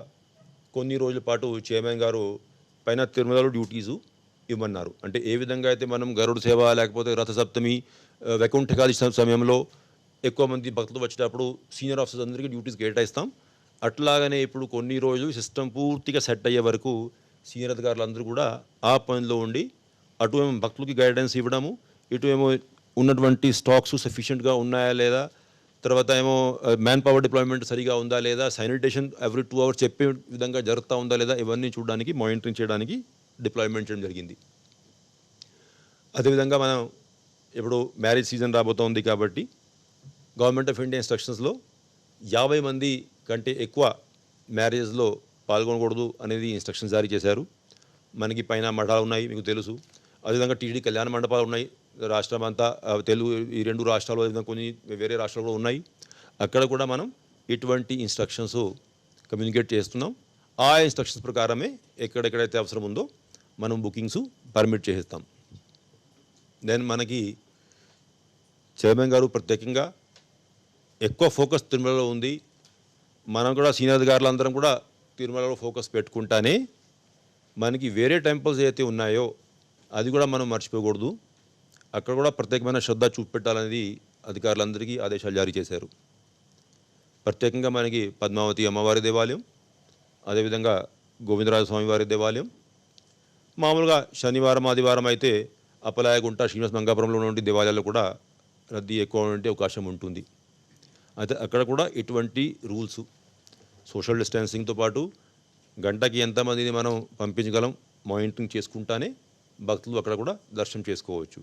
కొన్ని రోజుల పాటు చైర్మన్ గారు పైన తిరుమలలో డ్యూటీసు ఇవ్వమన్నారు. అంటే ఏ విధంగా అయితే మనం గరుడ సేవ లేకపోతే రథసప్తమి వైకుంఠ ఏకాదశి సమయంలో ఎక్కువ మంది భక్తులు వచ్చేటప్పుడు సీనియర్ ఆఫీసర్స్ అందరికీ డ్యూటీస్ కేటాయిస్తాం, అట్లాగనే ఇప్పుడు కొన్ని రోజులు సిస్టమ్ పూర్తిగా సెట్ అయ్యే వరకు సీనియర్ అధికారులందరూ కూడా ఆ పనిలో ఉండి అటు ఏమో భక్తులకి గైడెన్స్ ఇవ్వడము, ఇటు ఏమో ఉన్నటువంటి స్టాక్స్ సఫిషియెంట్గా ఉన్నాయా లేదా, తర్వాత ఏమో మ్యాన్ పవర్ డిప్లాయ్మెంట్ సరిగా ఉందా లేదా, శానిటేషన్ ఎవ్రీ 2 hours చెప్పే విధంగా జరుగుతూ ఉందా లేదా, ఇవన్నీ చూడడానికి మానిటరింగ్ చేయడానికి డిప్లాయ్మెంట్ చేయడం జరిగింది. అదేవిధంగా మనం ఇప్పుడు మ్యారేజ్ సీజన్ రాబోతోంది కాబట్టి గవర్నమెంట్ ఆఫ్ ఇండియా ఇన్స్ట్రక్షన్స్లో 50 మంది కంటే ఎక్కువ మ్యారేజ్లో పాల్గొనకూడదు అనేది ఇన్స్ట్రక్షన్స్ జారీ చేశారు. మనకి పైన మఠాలు ఉన్నాయి మీకు తెలుసు, అదేవిధంగా టీడీ కళ్యాణ మండపాలు ఉన్నాయి రాష్ట్రం అంతా, తెలుగు ఈ 2 రాష్ట్రాలు అదేవిధంగా కొన్ని వేరే రాష్ట్రాలు కూడా ఉన్నాయి. అక్కడ కూడా మనం ఇటువంటి ఇన్స్ట్రక్షన్స్ కమ్యూనికేట్ చేస్తున్నాం. ఆ ఇన్స్ట్రక్షన్స్ ప్రకారమే ఎక్కడెక్కడైతే అవసరం ఉందో మనం బుకింగ్స్ పర్మిట్ చేస్తాం. దెన్ మనకి చైర్మన్ గారు ప్రత్యేకంగా ఎక్కువ ఫోకస్ తిరుమలలో ఉంది. మనం కూడా సీనియర్ అధికారులందరం కూడా తిరుమలలో ఫోకస్ పెట్టుకుంటానే మనకి వేరే టెంపుల్స్ ఏవైతే ఉన్నాయో అది కూడా మనం మర్చిపోకూడదు, అక్కడ కూడా ప్రత్యేకమైన శ్రద్ధ చూపెట్టాలనేది అధికారులందరికీ ఆదేశాలు జారీ చేశారు. ప్రత్యేకంగా మనకి పద్మావతి అమ్మవారి దేవాలయం, అదేవిధంగా గోవిందరాజ స్వామి వారి దేవాలయం, మామూలుగా శనివారం ఆదివారం అయితే అప్పలాయగుంట శ్రీనివాస మంగాపురంలో ఉన్న దేవాలయాల్లో కూడా రద్దీ ఎక్కువ ఉండే అవకాశం ఉంటుంది. అయితే అక్కడ కూడా ఇటువంటి రూల్స్ సోషల్ డిస్టెన్సింగ్తో పాటు గంటకి ఎంతమందిని మనం పంపించగలం మానిటరింగ్ చేసుకుంటానే భక్తులు అక్కడ కూడా దర్శనం చేసుకోవచ్చు.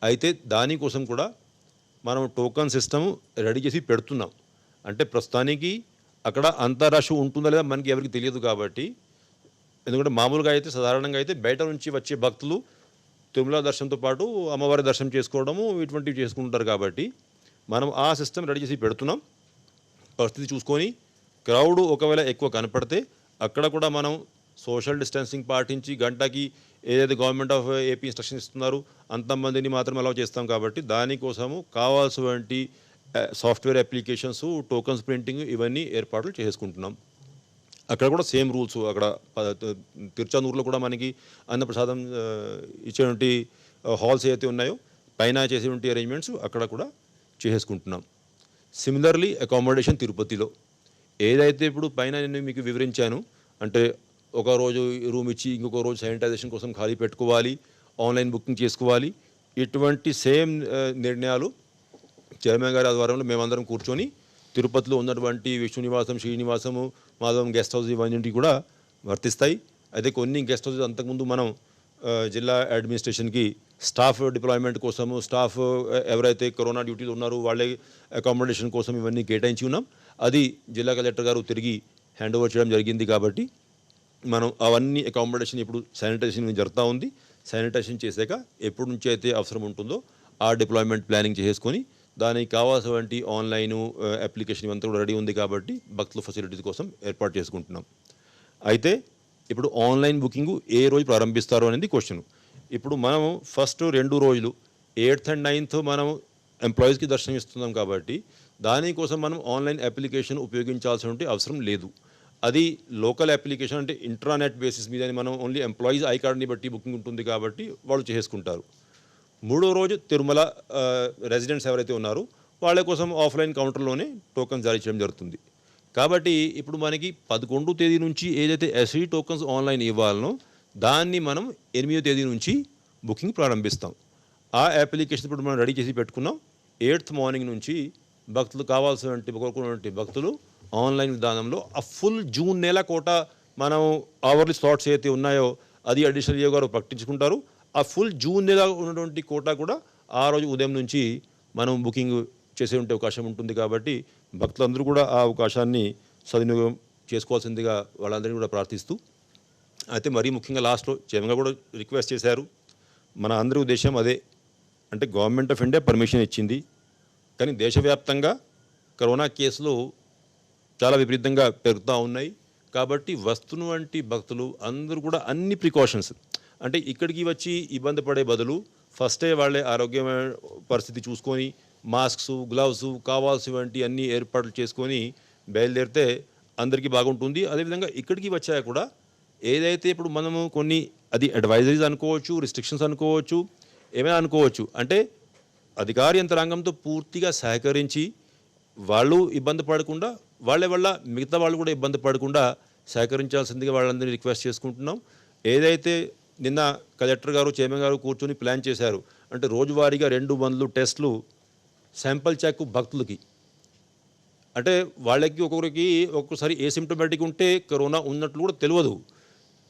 అయితే దానికోసం కూడా మనం టోకన్ సిస్టమ్ రెడీ చేసి పెడుతున్నాం. అంటే ప్రస్తుతానికి అక్కడ అంత రష్ ఉంటుందా లేదా మనకి ఎవరికి తెలియదు కాబట్టి, ఎందుకంటే మామూలుగా అయితే సాధారణంగా అయితే బయట నుంచి వచ్చే భక్తులు తిరుమల దర్శనంతో పాటు అమ్మవారి దర్శనం చేసుకోవడము ఇటువంటివి చేసుకుంటారు కాబట్టి మనం ఆ సిస్టమ్ రెడీ చేసి పెడుతున్నాం. పరిస్థితి చూసుకొని క్రౌడ్ ఒకవేళ ఎక్కువ కనపడితే అక్కడ కూడా మనం సోషల్ డిస్టెన్సింగ్ పాటించి గంటకి ఏదైతే గవర్నమెంట్ ఆఫ్ ఏపీ ఇన్స్ట్రక్షన్ ఇస్తున్నారు అంతమందిని మాత్రం అలౌ చేస్తాం కాబట్టి దానికోసము కావాల్సినటువంటి సాఫ్ట్వేర్ అప్లికేషన్స్, టోకన్స్ ప్రింటింగ్ ఇవన్నీ ఏర్పాట్లు చేసుకుంటున్నాం. అక్కడ కూడా సేమ్ రూల్స్, అక్కడ తిరుచానూరులో కూడా మనకి అన్నప్రసాదం ఇచ్చేటువంటి హాల్స్ ఏవైతే ఉన్నాయో పైన చేసేటువంటి అరేంజ్మెంట్స్ అక్కడ కూడా చేసుకుంటున్నాం. సిమిలర్లీ అకామిడేషన్ తిరుపతిలో ఏదైతే ఇప్పుడు పైన నేను మీకు వివరించాను, అంటే ఒక రోజు రూమ్ ఇచ్చి ఇంకొక రోజు శానిటైజేషన్ కోసం ఖాళీ పెట్టుకోవాలి, ఆన్లైన్ బుకింగ్ చేసుకోవాలి, ఇటువంటి సేమ్ నిర్ణయాలు చైర్మన్ గారి ఆధ్వర్యంలో మేమందరం కూర్చొని తిరుపతిలో ఉన్నటువంటి విష్ణు నివాసం, శ్రీనివాసము, మాధవం గెస్ట్ హౌస్ ఇవన్నీ కూడా వర్తిస్తాయి. అయితే కొన్ని గెస్ట్ హౌసెస్ అంతకుముందు మనం జిల్లా అడ్మినిస్ట్రేషన్కి స్టాఫ్ డిప్లాయ్మెంట్ కోసము, స్టాఫ్ ఎవరైతే కరోనా డ్యూటీలో ఉన్నారో వాళ్ళే అకామిడేషన్ కోసం ఇవన్నీ కేటాయించి ఉన్నాం. అది జిల్లా కలెక్టర్ గారు తిరిగి హ్యాండ్ ఓవర్ చేయడం జరిగింది కాబట్టి మనం అవన్నీ అకామిడేషన్ ఇప్పుడు శానిటైజేషన్ జరుగుతూ ఉంది. శానిటైజేషన్ చేశాక ఎప్పటి నుంచి అయితే అవసరం ఉంటుందో ఆ డిప్లాయ్మెంట్ ప్లానింగ్ చేసుకొని దానికి కావాల్సినటువంటి ఆన్లైన్ అప్లికేషన్ ఇవంతా కూడా రెడీ ఉంది కాబట్టి భక్తుల ఫెసిలిటీస్ కోసం ఏర్పాటు చేసుకుంటున్నాం. అయితే ఇప్పుడు ఆన్లైన్ బుకింగ్ ఏ రోజు ప్రారంభిస్తారో అనేది క్వశ్చన్. ఇప్పుడు మనము ఫస్ట్ 2 రోజులు 8th and 9th మనం ఎంప్లాయీస్కి దర్శనం ఇస్తున్నాం కాబట్టి దానికోసం మనం ఆన్లైన్ అప్లికేషన్ ఉపయోగించాల్సిన అవసరం లేదు. అది లోకల్ అప్లికేషన్ అంటే ఇంట్రానెట్ బేసిస్ మీద మనం ఓన్లీ ఎంప్లాయీస్ ఐ కార్డ్ని బట్టి బుకింగ్ ఉంటుంది కాబట్టి వాళ్ళు చేసుకుంటారు. 3వ రోజు తిరుమల రెసిడెంట్స్ ఎవరైతే ఉన్నారో వాళ్ళ కోసం ఆఫ్లైన్ కౌంటర్లోనే టోకన్ జారీ చేయడం జరుగుతుంది. కాబట్టి ఇప్పుడు మనకి 11వ తేదీ నుంచి ఏదైతే ఎస్ఈ టోకన్స్ ఆన్లైన్ ఇవ్వాలనో దాన్ని మనం 8వ తేదీ నుంచి బుకింగ్ ప్రారంభిస్తాం. ఆ అప్లికేషన్ ఇప్పుడు మనం రెడీ చేసి పెట్టుకున్నాం. 8th మార్నింగ్ నుంచి భక్తులు కోరుకున్నటువంటి భక్తులు ఆన్లైన్ విధానంలో ఆ ఫుల్ జూన్ నెల కోట మనం అవర్లీ స్లాట్స్ ఏవైతే ఉన్నాయో అది అడిషనల్ ఏ గారు ప్రకటించుకుంటారు. ఆ ఫుల్ జూన్ నెల ఉన్నటువంటి కోటా కూడా ఆ రోజు ఉదయం నుంచి మనం బుకింగ్ చేసే ఉంటే అవకాశం ఉంటుంది కాబట్టి భక్తులందరూ కూడా ఆ అవకాశాన్ని సద్వినియోగం చేసుకోవాల్సిందిగా వాళ్ళందరినీ కూడా ప్రార్థిస్తూ, అయితే మరీ ముఖ్యంగా లాస్ట్లో చైర్మన్గా కూడా రిక్వెస్ట్ చేశారు. మన అందరి ఉద్దేశం అదే, అంటే గవర్నమెంట్ ఆఫ్ ఇండియా పర్మిషన్ ఇచ్చింది, కానీ దేశవ్యాప్తంగా కరోనా కేసులు చాలా విపరీతంగా పెరుగుతూ ఉన్నాయి. కాబట్టి వస్తును వంటి భక్తులు అందరూ కూడా అన్ని ప్రికాషన్స్, అంటే ఇక్కడికి వచ్చి ఇబ్బంది పడే బదులు ఫస్టే వాళ్ళే ఆరోగ్యమైన పరిస్థితి చూసుకొని మాస్క్స్, గ్లవ్స్ కావాల్సి వంటి అన్ని ఏర్పాట్లు చేసుకొని బయలుదేరితే అందరికీ బాగుంటుంది. అదేవిధంగా ఇక్కడికి వచ్చాక కూడా ఏదైతే ఇప్పుడు మనము కొన్ని అది అడ్వైజరీస్ అనుకోవచ్చు, రిస్ట్రిక్షన్స్ అనుకోవచ్చు, ఏమైనా అనుకోవచ్చు, అంటే అధికార యంత్రాంగంతో పూర్తిగా సహకరించి వాళ్ళు ఇబ్బంది పడకుండా వాళ్ళ వల్ల మిగతా వాళ్ళు కూడా ఇబ్బంది పడకుండా సహకరించాల్సిందిగా వాళ్ళందరినీ రిక్వెస్ట్ చేసుకుంటున్నాం. ఏదైతే నిన్న కలెక్టర్ గారు, చైర్మన్ గారు కూర్చొని ప్లాన్ చేశారు, అంటే రోజువారీగా 200 టెస్టులు శాంపుల్ చెక్ భక్తులకి, అంటే వాళ్ళకి ఒక్కొక్కరికి ఒక్కొక్కసారి ఏసిమ్టోమేటిక్ ఉంటే కరోనా ఉన్నట్లు కూడా తెలియదు.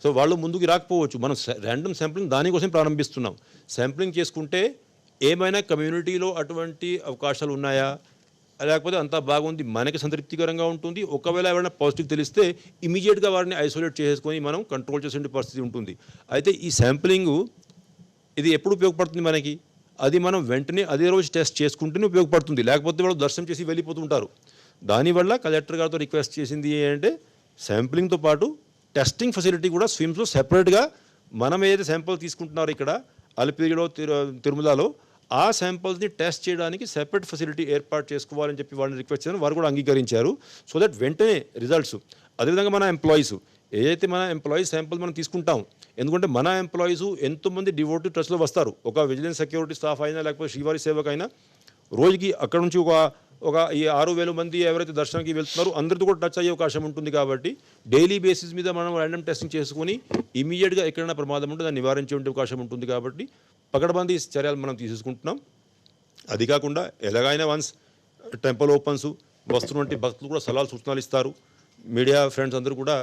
సో వాళ్ళు ముందుకు రాకపోవచ్చు. మనం ర్యాండమ్ శాంప్లింగ్ దానికోసం ప్రారంభిస్తున్నాం. శాంప్లింగ్ చేసుకుంటే ఏమైనా కమ్యూనిటీలో అటువంటి అవకాశాలు ఉన్నాయా, లేకపోతే అంతా బాగుంది, మనకి సంతృప్తికరంగా ఉంటుంది. ఒకవేళ ఎవరైనా పాజిటివ్ తెలిస్తే ఇమీడియట్గా వారిని ఐసోలేట్ చేసుకొని మనం కంట్రోల్ చేసే పరిస్థితి ఉంటుంది. అయితే ఈ శాంప్లింగు ఇది ఎప్పుడు ఉపయోగపడుతుంది మనకి, అది మనం వెంటనే అదే రోజు టెస్ట్ చేసుకుంటేనే ఉపయోగపడుతుంది. లేకపోతే వాళ్ళు దర్శనం చేసి వెళ్ళిపోతుంటారు. దానివల్ల కలెక్టర్ గారితో రిక్వెస్ట్ చేసింది ఏంటంటే శాంప్లింగ్తో పాటు టెస్టింగ్ ఫెసిలిటీ కూడా స్విమ్స్లో సెపరేట్గా మనం ఏదైతే శాంపుల్ తీసుకుంటున్నారో ఇక్కడ అలిపిరిలో, తిరుమలలో ఆ శాంపుల్స్ని టెస్ట్ చేయడానికి సెపరేట్ ఫెసిలిటీ ఏర్పాటు చేసుకోవాలని చెప్పి వాళ్ళని రిక్వెస్ట్ చేశారు. వారు కూడా అంగీకరించారు. సో దట్ వెంటనే రిజల్ట్స్. అదేవిధంగా మన ఎంప్లాయీస్ ఏదైతే మన ఎంప్లాయీస్ శాంపుల్ మనం తీసుకుంటాం, ఎందుకంటే మన ఎంప్లాయీస్ ఎంతోమంది డివోటీ ట్రస్ట్లో వస్తారు. ఒక విజిలెన్స్ సెక్యూరిటీ స్టాఫ్ అయినా లేకపోతే శ్రీవారి సేవక్ అయినా రోజుకి అక్కడ నుంచి ఒక ఈ 6,000 మంది ఎవరైతే దర్శనానికి వెళ్తున్నారో అందరితో కూడా టచ్ అయ్యే అవకాశం ఉంటుంది. కాబట్టి డైలీ బేసిస్ మీద మనం ర్యాండమ్ టెస్టింగ్ చేసుకొని ఇమీడియట్గా ఎక్కడైనా ప్రమాదం ఉంటే దాన్ని నివారించే అవకాశం ఉంటుంది. కాబట్టి పకడ్బందీ చర్యలు మనం తీసుకుంటున్నాం. అది కాకుండా ఎలాగైనా వన్స్ టెంపుల్ ఓపెన్స్ వస్తున్నటువంటి భక్తులు కూడా సలహాలు సూచనలు ఇస్తారు. మీడియా ఫ్రెండ్స్ అందరూ కూడా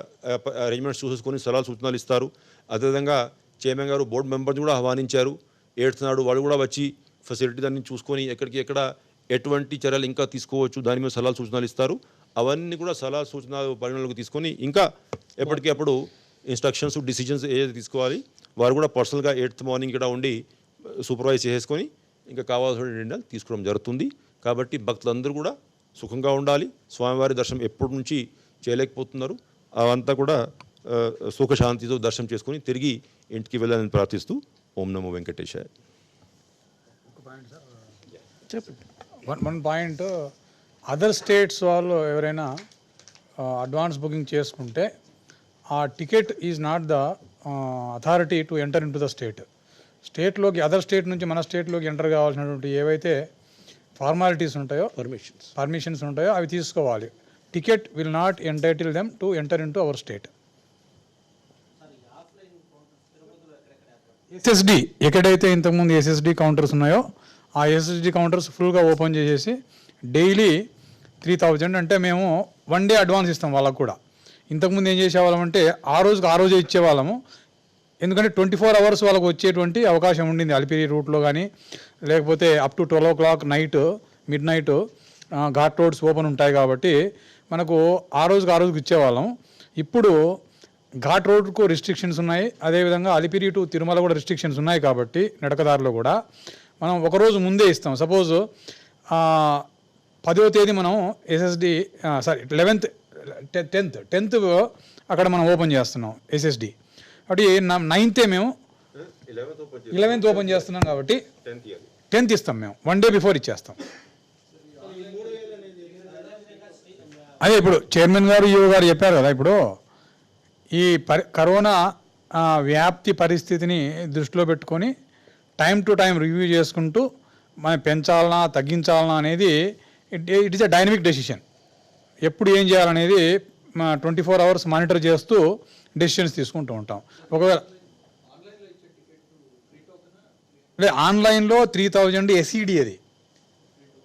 అరేంజ్మెంట్స్ చూసుకొని సలహాలు సూచనలు ఇస్తారు. అదేవిధంగా చైర్మన్ గారు బోర్డు మెంబర్ని కూడా ఆహ్వానించారు. 8th నాడు వాళ్ళు కూడా వచ్చి ఫెసిలిటీ దాన్ని చూసుకొని ఎక్కడ ఎటువంటి చర్యలు ఇంకా తీసుకోవచ్చు దాని మీద సలహాలు సూచనలు ఇస్తారు. అవన్నీ కూడా సలహా సూచనలు పరిగణలోకి తీసుకొని ఇంకా ఎప్పటికప్పుడు ఇన్స్ట్రక్షన్స్, డిసిజన్స్ ఏదైతే తీసుకోవాలి వారు కూడా పర్సనల్గా 8th మార్నింగ్ ఇక్కడ ఉండి సూపర్వైజ్ చేసుకొని ఇంకా కావాల్సిన నిర్ణయాలు తీసుకోవడం జరుగుతుంది. కాబట్టి భక్తులందరూ కూడా సుఖంగా ఉండాలి. స్వామివారి దర్శనం ఎప్పటి నుంచి చేయలేకపోతున్నారు, అవంతా కూడా సుఖశాంతితో దర్శనం చేసుకొని తిరిగి ఇంటికి వెళ్ళాలని ప్రార్థిస్తూ ఓం నమో వెంకటేశాయ. చెప్పండి. వన్ పాయింట్, అదర్ స్టేట్స్ వాళ్ళు ఎవరైనా అడ్వాన్స్ బుకింగ్ చేసుకుంటే ఆ ticket is not the authority to enter in to the స్టేట్లోకి అదర్ స్టేట్ నుంచి మన స్టేట్లోకి ఎంటర్ కావాల్సినటువంటి ఏవైతే ఫార్మాలిటీస్ ఉంటాయో, పర్మిషన్స్ ఉంటాయో అవి తీసుకోవాలి. Ticket will not entitle them to enter in to our state. SSD ఎక్కడైతే ఇంతకుముందు ఎస్ఎస్డి కౌంటర్స్ ఉన్నాయో ఆ ఎస్ఎస్డి కౌంటర్స్ ఫుల్గా ఓపెన్ చేసేసి డైలీ 3,000 అంటే మేము 1 డే అడ్వాన్స్ ఇస్తాం వాళ్ళకు కూడా. ఇంతకుముందు ఏం చేసేవాళ్ళం అంటే ఆ రోజే ఇచ్చేవాళ్ళము. ఎందుకంటే 24 hours వాళ్ళకు వచ్చేటువంటి అవకాశం ఉండింది అలిపిరి రూట్లో కానీ, లేకపోతే up to 12 o'clock mid night ghat roads open ఉంటాయి. కాబట్టి మనకు ఆ రోజుకి ఇచ్చేవాళ్ళం. ఇప్పుడు ఘాట్ రోడ్కు రిస్ట్రిక్షన్స్ ఉన్నాయి, అదేవిధంగా అలిపిరి టు తిరుమల కూడా రిస్ట్రిక్షన్స్ ఉన్నాయి. కాబట్టి నడకదారిలో కూడా మనం ఒకరోజు ముందే ఇస్తాం. సపోజ్ 10వ తేదీ మనం ఎస్ఎస్డి 10th అక్కడ మనం ఓపెన్ చేస్తున్నాం ఎస్ఎస్డి. కాబట్టి 9th మేము 11th ఓపెన్ చేస్తున్నాం. కాబట్టి 10th ఇస్తాం మేము, 1 డే బిఫోర్ ఇచ్చేస్తాం. అదే ఇప్పుడు చైర్మన్ గారు, ఈఓ గారు చెప్పారు కదా, ఇప్పుడు ఈ కరోనా వ్యాప్తి పరిస్థితిని దృష్టిలో పెట్టుకొని టైం టు టైం రివ్యూ చేసుకుంటూ మనం పెంచాలనా తగ్గించాలనా అనేది it is a dynamic decision. ఎప్పుడు ఏం చేయాలనేది 24 hours మానిటర్ చేస్తూ డెసిషన్స్ తీసుకుంటూ ఉంటాం. ఒకవేళ ఆన్లైన్లో 3,000 ఎస్ఈడి, అది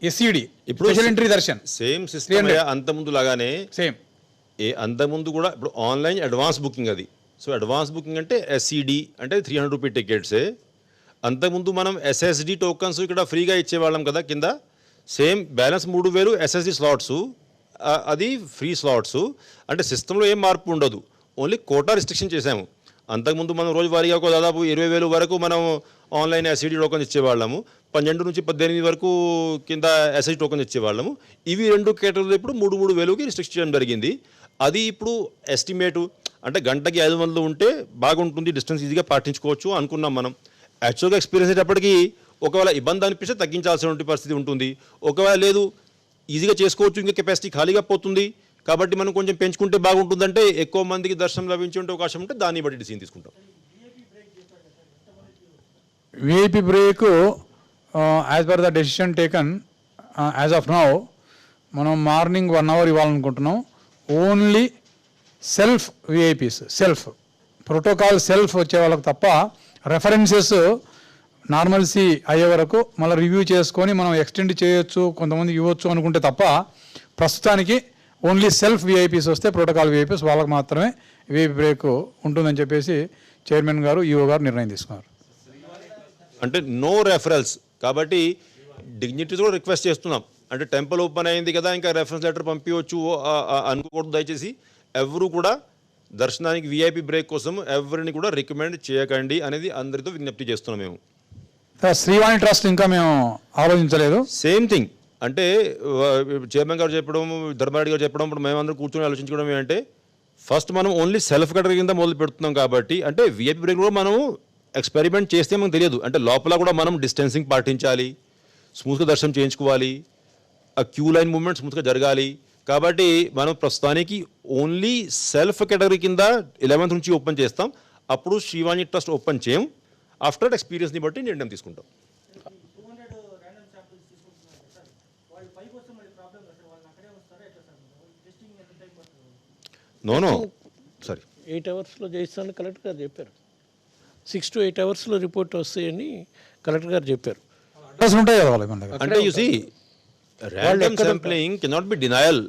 ఎస్ఈడి ఇప్పుడు special entry Darshan same system అంతకుముందు లాగానే సేమ్. అంతకుముందు కూడా ఇప్పుడు ఆన్లైన్ అడ్వాన్స్ బుకింగ్ అది. సో అడ్వాన్స్ బుకింగ్ అంటే ఎస్ఈడి అంటే 300 రూపీ టికెట్సే. అంతకుముందు మనం ఎస్ఎస్డి టోకన్స్ ఇక్కడ ఫ్రీగా ఇచ్చేవాళ్ళం కదా కింద. సేమ్ బ్యాలెన్స్ 3,000 ఎస్ఎస్డి స్లాట్స్, అది ఫ్రీ స్లాట్స్. అంటే సిస్టంలో ఏం మార్పు ఉండదు, ఓన్లీ కోటా రిస్ట్రిక్షన్ చేసాము. అంతకుముందు మనం రోజువారీగా ఒక దాదాపు 20,000 వరకు మనం ఆన్లైన్ ఎస్ఐడి టోకన్ ఇచ్చేవాళ్ళము, 12 నుంచి 18 వరకు కింద ఎస్ఐడి టోకన్ ఇచ్చేవాళ్ళము. ఇవి 2 కేటగిరీలు ఇప్పుడు 3,000కి రిస్ట్రిక్ట్ చేయడం జరిగింది. అది ఇప్పుడు ఎస్టిమేటు అంటే గంటకి 500 ఉంటే బాగుంటుంది, డిస్టెన్స్ ఈజీగా పాటించుకోవచ్చు అనుకున్నాం మనం. యాక్చువల్గా ఎక్స్పీరియన్స్ అయ్యేటప్పటికి ఒకవేళ ఇబ్బంది అనిపిస్తే తగ్గించాల్సిన పరిస్థితి ఉంటుంది. ఒకవేళ లేదు ఈజీగా చేసుకోవచ్చు, ఇంకా కెపాసిటీ ఖాళీగా పోతుంది కాబట్టి మనం కొంచెం పెంచుకుంటే బాగుంటుందంటే ఎక్కువ మందికి దర్శనం లభించే అవకాశం ఉంటే దాన్ని బట్టి డిసిజన్ తీసుకుంటాం. VIP break as per the decision taken as of now మనం మార్నింగ్ 1 hour ఇవ్వాలనుకుంటున్నాం. Only self VIPs, self protocol self వచ్చే వాళ్ళకి తప్ప రెఫరెన్సెస్ నార్మల్సీ అయ్యే వరకు మళ్ళీ రివ్యూ చేసుకొని మనం ఎక్స్టెండ్ చేయొచ్చు, కొంతమంది ఇవ్వచ్చు అనుకుంటే తప్ప ప్రస్తుతానికి ఓన్లీ సెల్ఫ్ విఐపీస్ వస్తే ప్రోటోకాల్ విఐపీస్ వాళ్ళకి మాత్రమే విఐపి బ్రేక్ ఉంటుందని చెప్పేసి చైర్మన్ గారు, ఈఓ గారు నిర్ణయం తీసుకున్నారు. అంటే నో రెఫరల్స్ కాబట్టి డిగ్నిటీస్ కూడా రిక్వెస్ట్ చేస్తున్నాం. అంటే టెంపుల్ ఓపెన్ అయింది కదా ఇంకా రెఫరెన్స్ లెటర్ పంపించవచ్చు అనుకోకూడదు. దయచేసి ఎవరు కూడా దర్శనానికి విఐపి బ్రేక్ కోసం ఎవరిని కూడా రికమెండ్ చేయకండి అనేది అందరితో విజ్ఞప్తి చేస్తున్నాం. మేము శ్రీవాణి ట్రస్ట్ ఇంకా మేము ఆలోచించలేదు. సేమ్ థింగ్ అంటే చైర్మన్ గారు చెప్పడం, ధర్మారెడ్డి గారు చెప్పడం, ఇప్పుడు మేమందరం కూర్చొని ఆలోచించుకోవడం ఏంటంటే ఫస్ట్ మనం ఓన్లీ సెల్ఫ్ కేటగిరీ కింద మొదలు పెడుతున్నాం కాబట్టి అంటే విఐపి బ్రేక్ కూడా మనం ఎక్స్పెరిమెంట్ చేస్తే మనకు తెలియదు. అంటే లోపల కూడా మనం డిస్టెన్సింగ్ పాటించాలి, స్మూత్గా దర్శనం చేయించుకోవాలి, ఆ క్యూ లైన్ మూవ్మెంట్ స్మూత్గా జరగాలి. కాబట్టి మనం ప్రస్తుతానికి ఓన్లీ సెల్ఫ్ కేటగిరీ కింద 11th నుంచి ఓపెన్ చేస్తాం. అప్పుడు శ్రీవాణి ట్రస్ట్ ఓపెన్ చేయం. ఆఫ్టర్ ఎక్స్పీరియన్స్ని బట్టి నిర్ణయం తీసుకుంటాం. నో సారీ 8 hours చేయిస్తానని కలెక్టర్ గారు చెప్పారు. 6 to 8 hours రిపోర్ట్ వస్తాయని కలెక్టర్ గారు చెప్పారు. అడ్రస్ ఉంటాయి కదా వాళ్ళకి మన దగ్గర. అంటే you see random sampling cannot be denial.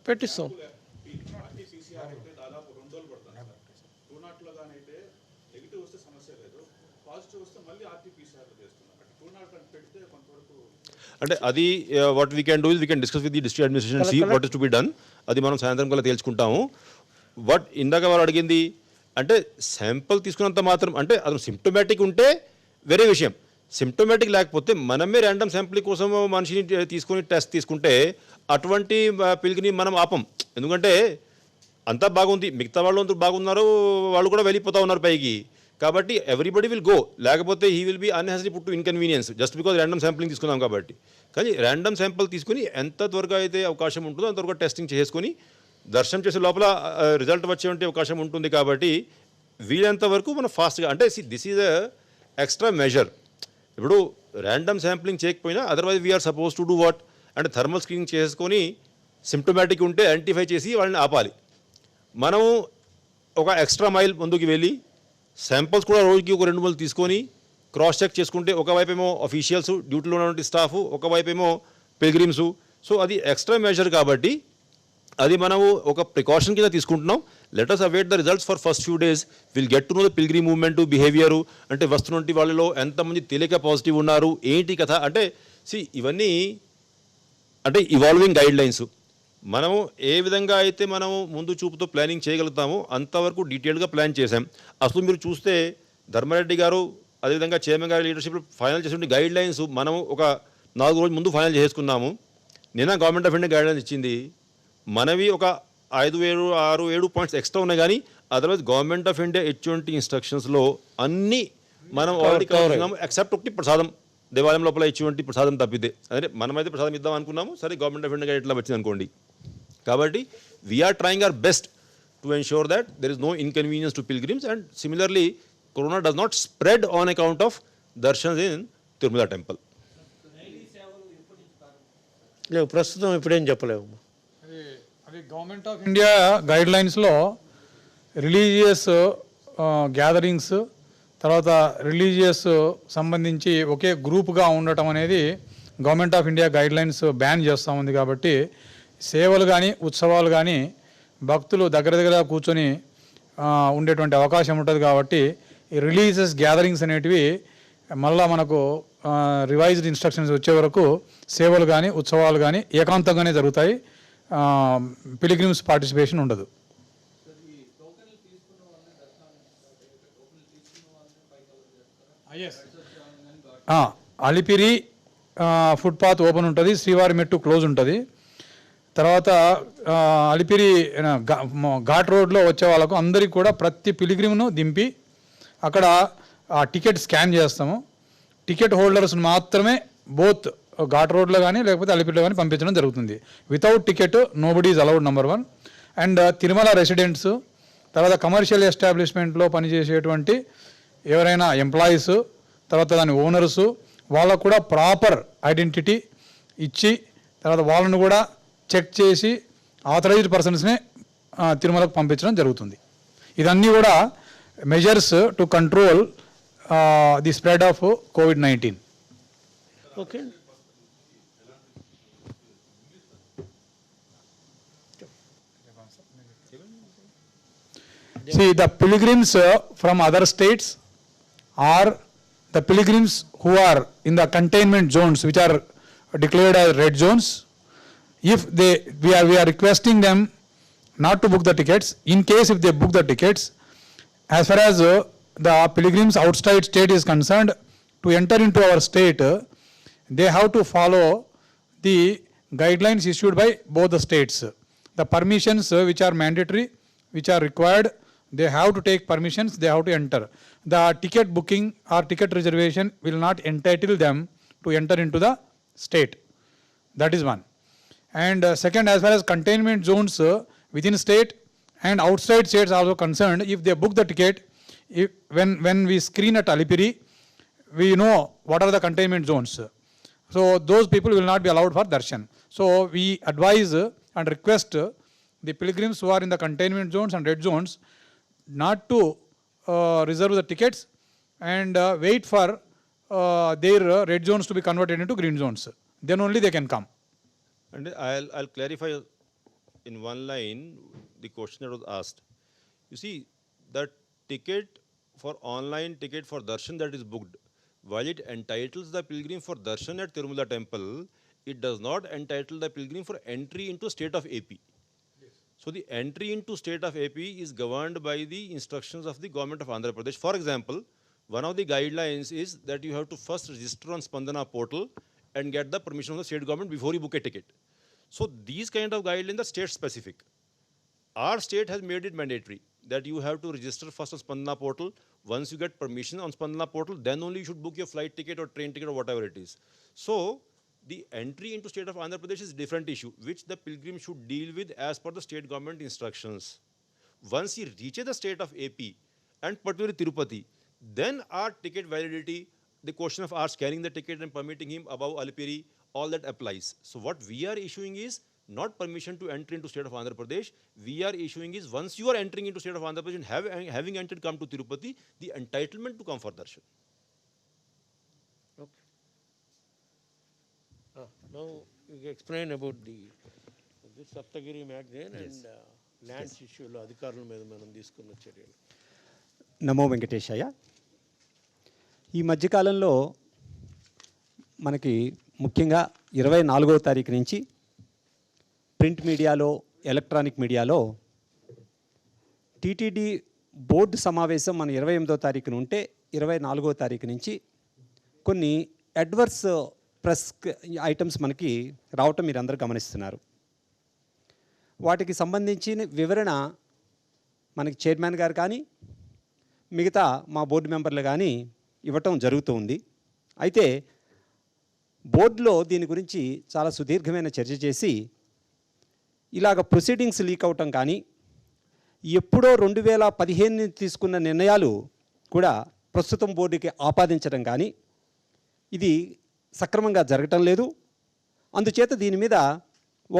పెట్టిస్తాం. అంటే అది what we can do is we can discuss with the district administration see what is to be done. అది మనం సాయంత్రం కల్లా తేల్చుకుంటాము. బట్ ఇందాక వాళ్ళు అడిగింది అంటే శాంపుల్ తీసుకున్నంత మాత్రం అంటే అది సిమ్టోమేటిక్ ఉంటే వేరే విషయం. సిమ్టోమేటిక్ లేకపోతే మనమే ర్యాండమ్ శాంపుల్ కోసం మనిషిని తీసుకొని టెస్ట్ తీసుకుంటే అటువంటి పిల్లిని మనం ఆపం. ఎందుకంటే అంతా బాగుంది, మిగతా వాళ్ళు అంతా బాగున్నారు, వాళ్ళు కూడా వెళ్ళిపోతూ ఉన్నారు పైకి. కాబట్టి ఎవ్రీబడి విల్ గో, లేకపోతే he will be unnecessary put to inconvenience just because random sampling తీసుకున్నాం కాబట్టి. కానీ ర్యాండమ్ శాంపుల్ తీసుకుని ఎంత త్వరగా అయితే అవకాశం ఉంటుందో అంత త్వరగా టెస్టింగ్ చేసుకొని దర్శనం చేసే లోపల రిజల్ట్ వచ్చేటువంటి అవకాశం ఉంటుంది. కాబట్టి వీలంత వరకు మనం ఫాస్ట్గా అంటే దిస్ ఈజ్ ఎక్స్ట్రా మెజర్. ఇప్పుడు ర్యాండమ్ శాంప్లింగ్ చేయకపోయినా otherwise we are suppose to do what అంటే థర్మల్ స్క్రీనింగ్ చేసుకొని సిమ్టోమేటిక్ ఉంటే ఐడెంటిఫై చేసి వాళ్ళని ఆపాలి. మనం ఒక ఎక్స్ట్రా మైల్ ముందుకు వెళ్ళి శాంపుల్స్ కూడా రోజుకి ఒక 2 తీసుకొని క్రాస్ చెక్ చేసుకుంటే ఒకవైపు ఏమో అఫీషియల్స్ డ్యూటీలో ఉన్నటువంటి స్టాఫ్, ఒకవైపు ఏమో పిల్గ్రిమ్స్. సో అది ఎక్స్ట్రా మెజర్ కాబట్టి అది మనము ఒక ప్రికాషన్ కింద తీసుకుంటున్నాం. Let us await the results for first few days. We'll get to know the pilgrim movement, behavior, అంటే వస్తున్నటువంటి వాళ్ళలో ఎంతమంది తేలిక పాజిటివ్ ఉన్నారు, ఏంటి కథ అంటే ఇవన్నీ అంటే ఇవాల్వింగ్ గైడ్ లైన్స్. మనము ఏ విధంగా అయితే మనము ముందు చూపుతో ప్లానింగ్ చేయగలుగుతామో అంతవరకు డీటెయిల్గా ప్లాన్ చేశాం. అసలు మీరు చూస్తే ధర్మారెడ్డి గారు అదేవిధంగా చైర్మన్ గారి లీడర్షిప్ ఫైనల్ చేసిన గైడ్ లైన్స్ మనం ఒక 4 రోజుల ముందు ఫైనల్ చేసుకున్నాము. నిన్న government of India guide lines ఇచ్చింది. మనవి ఒక 5-6-7 పాయింట్స్ ఎక్స్ట్రా ఉన్నాయి. కానీ అదర్వైజ్ గవర్నమెంట్ ఆఫ్ ఇండియా ఇటువంటి ఇన్స్ట్రక్షన్స్లో అన్నీ మనం ఆల్రెడీ కవర్ చేస్తున్నాము. ఎక్సెప్ట్ ఒకటి ప్రసాదం, దేవాలయం లోపల ఇటువంటి ప్రసాదం తప్పితే. అదే మనమైతే ప్రసాదం ఇద్దాం అనుకున్నాము, సరే గవర్నమెంట్ ఆఫ్ ఇండియా ఇట్లా వచ్చింది అనుకోండి. కాబట్టి we're trying our best to ensure that there is no inconvenience to pilgrims and similarly corona does not spread on account of darshans in Tirumala temple. లేవు ప్రస్తుతం ఇప్పుడేం చెప్పలేము. అది గవర్నమెంట్ ఆఫ్ ఇండియా గైడ్ లైన్స్లో రిలీజియస్ గ్యాదరింగ్స్ తర్వాత రిలీజియస్ సంబంధించి ఒకే గ్రూప్గా ఉండటం అనేది government of India guidelines ban చేస్తూ ఉంది. కాబట్టి సేవలు కానీ ఉత్సవాలు కానీ భక్తులు దగ్గర కూర్చొని ఉండేటువంటి అవకాశం ఉంటుంది. కాబట్టి ఈ రిలీజియస్ గ్యాదరింగ్స్ అనేటివి మళ్ళీ మనకు రివైజ్డ్ ఇన్స్ట్రక్షన్స్ వచ్చే వరకు సేవలు కానీ ఉత్సవాలు కానీ ఏకాంతంగానే జరుగుతాయి. పిలిగ్రిమ్స్ పార్టిసిపేషన్ ఉండదు. అలిపిరి ఫుట్పాత్ ఓపెన్ ఉంటుంది, శ్రీవారి మెట్టు క్లోజ్ ఉంటుంది. తర్వాత అలిపిరి ఘాట్ రోడ్లో వచ్చే వాళ్ళకు అందరికీ కూడా ప్రతి పిలిగ్రిమ్ను దింపి అక్కడ టికెట్ స్కాన్ చేస్తాము. టికెట్ హోల్డర్స్ని మాత్రమే బోత్ ఘాట్ రోడ్లో కానీ లేకపోతే అలిపిరిలో కానీ పంపించడం జరుగుతుంది. Without ticket nobody is allowed, number 1. And Tirumala residents, తర్వాత కమర్షియల్ ఎస్టాబ్లిష్మెంట్లో పనిచేసేటువంటి ఎవరైనా ఎంప్లాయీస్, తర్వాత దాని ఓనర్సు, వాళ్ళకు కూడా ప్రాపర్ ఐడెంటిటీ ఇచ్చి తర్వాత వాళ్ళను కూడా చెక్ చేసి ఆథరైజ్డ్ పర్సన్స్నే తిరుమలకు పంపించడం జరుగుతుంది. ఇదన్నీ కూడా measures to control the spread of COVID-19. Okay. See, the pilgrims from other states or the pilgrims who are in the containment zones which are declared as red zones, if we are requesting them not to book the tickets. In case if they book the tickets, as far as the pilgrims outside state is concerned, to enter into our state, they have to follow the guidelines issued by both the states. The permissions which are mandatory, which are required, they have to take permissions, they have to enter. The ticket booking or ticket reservation will not entitle them to enter into the state. That is one. And second, as far as containment zones within state and outside states also concerned, if they book the ticket, when we screen at Alipiri, we know what are the containment zones. So those people will not be allowed for darshan. So we advise and request the pilgrims who are in the containment zones and red zones not to reserve the tickets and wait for their red zones to be converted into green zones. Then only they can come. And I'll clarify in one line the question that was asked. You see, that ticket for online ticket for darshan that is booked, while it entitles the pilgrim for darshan at Tirumala temple, it does not entitle the pilgrim for entry into state of AP. So the entry into state of AP is governed by the instructions of the government of Andhra Pradesh. For example, one of the guidelines is that you have to first register on Spandana portal and get the permission of the state government before you book a ticket. So these kind of guidelines are state specific. Our state has made it mandatory that you have to register first on Spandana portal. Once you get permission on Spandana portal, then only you should book your flight ticket or train ticket or whatever it is. So the entry into state of Andhra Pradesh is a different issue, which the pilgrim should deal with as per the state government instructions. Once he reaches the state of AP and particularly Tirupati, then our ticket validity, the question of our scanning the ticket and permitting him above Alipiri, all that applies. So what we are issuing is not permission to enter into state of Andhra Pradesh. We are issuing is once you are entering into state of Andhra Pradesh and having entered come to Tirupati, the entitlement to come for darshan. Now you explain about this Saptagiri magazine and lands ఇష్యూలో అధికారుల మీద మనం తీసుకున్న చర్యలు. నమో వెంకటేశయ్య. ఈ మధ్యకాలంలో మనకి ముఖ్యంగా 24వ తారీఖు నుంచి ప్రింట్ మీడియాలో, ఎలక్ట్రానిక్ మీడియాలో టీటీడీ బోర్డు సమావేశం మన 28వ తారీఖున ఉంటే 24వ తారీఖు నుంచి కొన్ని అడ్వర్స్ ప్రెస్ ఐటమ్స్ మనకి రావటం మీరు అందరూ గమనిస్తున్నారు. వాటికి సంబంధించిన వివరణ మనకి చైర్మన్ గారు కానీ మిగతా మా బోర్డు మెంబర్లు కానీ ఇవ్వటం జరుగుతూ ఉంది. అయితే బోర్డులో దీని గురించి చాలా సుదీర్ఘమైన చర్చ చేసి ఇలాగ ప్రొసీడింగ్స్ లీక్ అవటం కానీ ఎప్పుడో 2015 తీసుకున్న నిర్ణయాలు కూడా ప్రస్తుతం బోర్డుకి ఆపాదించడం కానీ ఇది సక్రమంగా జరగటం లేదు. అందుచేత దీని మీద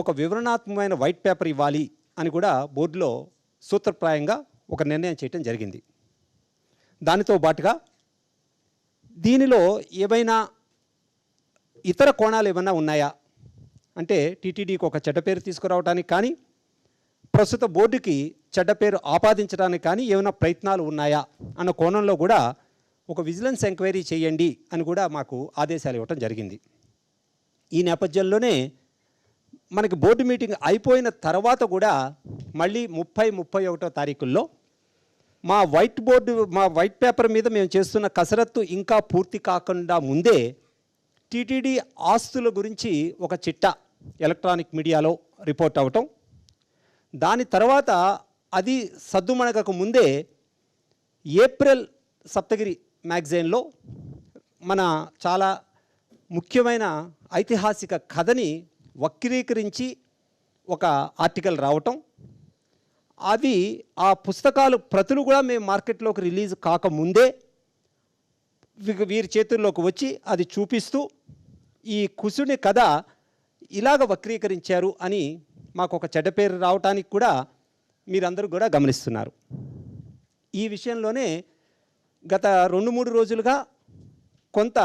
ఒక వివరణాత్మకమైన వైట్ పేపర్ ఇవ్వాలి అని కూడా బోర్డులో సూత్రప్రాయంగా ఒక నిర్ణయం చేయటం జరిగింది. దానితో పాటుగా దీనిలో ఏవైనా ఇతర కోణాలు ఏమైనా ఉన్నాయా అంటే టీటీడీకి ఒక చెడ్డ పేరు తీసుకురావడానికి కానీ ప్రస్తుత బోర్డుకి చెడ్డ పేరు ఆపాదించడానికి కానీ ఏమైనా ప్రయత్నాలు ఉన్నాయా అన్న కోణంలో కూడా ఒక విజిలెన్స్ ఎంక్వైరీ చేయండి అని కూడా మాకు ఆదేశాలు ఇవ్వటం జరిగింది. ఈ నేపథ్యంలోనే మనకి బోర్డు మీటింగ్ అయిపోయిన తర్వాత కూడా మళ్ళీ 30, 31 తారీఖుల్లో మా వైట్ పేపర్ మీద మేము చేస్తున్న కసరత్తు ఇంకా పూర్తి కాకుండా ముందే టీటీడీ ఆస్తుల గురించి ఒక చిట్టా ఎలక్ట్రానిక్ మీడియాలో రిపోర్ట్ అవ్వటం, దాని తర్వాత అది సద్దుమణగక ముందే ఏప్రిల్ సప్తగిరి మ్యాగజైన్లో మన చాలా ముఖ్యమైన ఐతిహాసిక కథని వక్రీకరించి ఒక ఆర్టికల్ రావటం, అవి ఆ పుస్తకాలు ప్రతులు కూడా మేము మార్కెట్లోకి రిలీజ్ కాకముందే వీరి చేతుల్లోకి వచ్చి అది చూపిస్తూ ఈ కుసుని కథ ఇలాగ వక్రీకరించారు అని మాకు ఒక చెడ్డ పేరు రావటానికి కూడా మీరందరూ కూడా గమనిస్తున్నారు. ఈ విషయంలోనే గత 2-3 రోజులుగా కొంత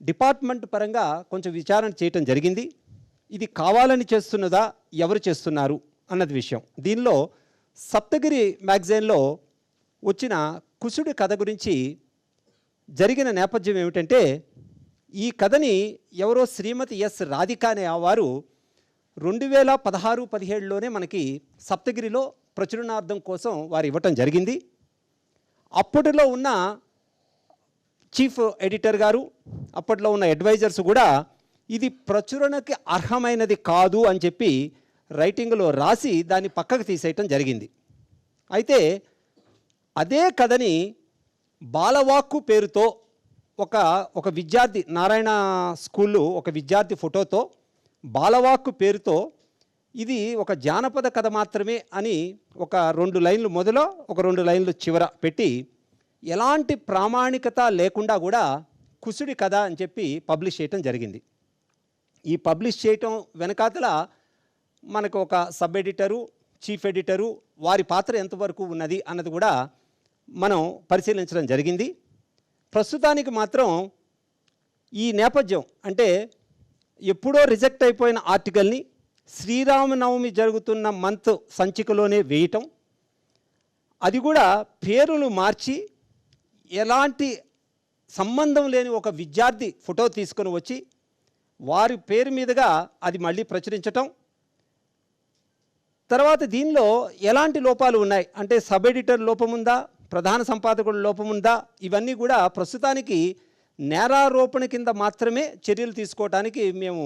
డిపార్ట్మెంట్ పరంగా కొంచెం విచారణ చేయటం జరిగింది. ఇది కావాలని చేస్తున్నదా, ఎవరు చేస్తున్నారు అన్నది విషయం. దీనిలో సప్తగిరి మ్యాగజైన్లో వచ్చిన కుసుడి కథ గురించి జరిగిన నేపథ్యం ఏమిటంటే, ఈ కథని ఎవరో శ్రీమతి ఎస్ రాధిక అనే వారు 2016-17లోనే మనకి సప్తగిరిలో ప్రచురణార్థం కోసం వారు ఇవ్వటం జరిగింది. అప్పటిలో ఉన్న చీఫ్ ఎడిటర్ గారు, అప్పట్లో ఉన్న అడ్వైజర్స్ కూడా ఇది ప్రచురణకి అర్హమైనది కాదు అని చెప్పి రైటింగ్లో రాసి దాన్ని పక్కకు తీసేయటం జరిగింది. అయితే అదే కథని బాలవాక్కు పేరుతో ఒక విద్యార్థి, నారాయణ స్కూల్లో ఒక విద్యార్థి ఫోటోతో బాలవాక్కు పేరుతో ఇది ఒక జానపద కథ మాత్రమే అని ఒక 2 లైన్లు మొదలో ఒక 2 లైన్లు చివర పెట్టి ఎలాంటి ప్రామాణికత లేకుండా కూడా కుసుడి కథ అని చెప్పి పబ్లిష్ చేయటం జరిగింది. ఈ పబ్లిష్ చేయటం వెనకాతల మనకు ఒక సబ్ ఎడిటరు, చీఫ్ ఎడిటరు, వారి పాత్ర ఎంతవరకు ఉన్నది అన్నది కూడా మనం పరిశీలించడం జరిగింది. ప్రస్తుతానికి మాత్రం ఈ నేపథ్యం అంటే ఎప్పుడో రిజెక్ట్ అయిపోయిన ఆర్టికల్ని శ్రీరామనవమి జరుగుతున్న మంత్ సంచికలోనే వేయటం, అది కూడా పేరులు మార్చి ఎలాంటి సంబంధం లేని ఒక విద్యార్థి ఫోటో తీసుకొని వచ్చి వారి పేరు మీదుగా అది మళ్ళీ ప్రచురించటం. తర్వాత దీనిలో ఎలాంటి లోపాలు ఉన్నాయి అంటే సబ్ ఎడిటర్ లోపముందా, ప్రధాన సంపాదకుల లోపముందా, ఇవన్నీ కూడా ప్రస్తుతానికి నేరారోపణ కింద మాత్రమే చర్యలు తీసుకోవడానికి మేము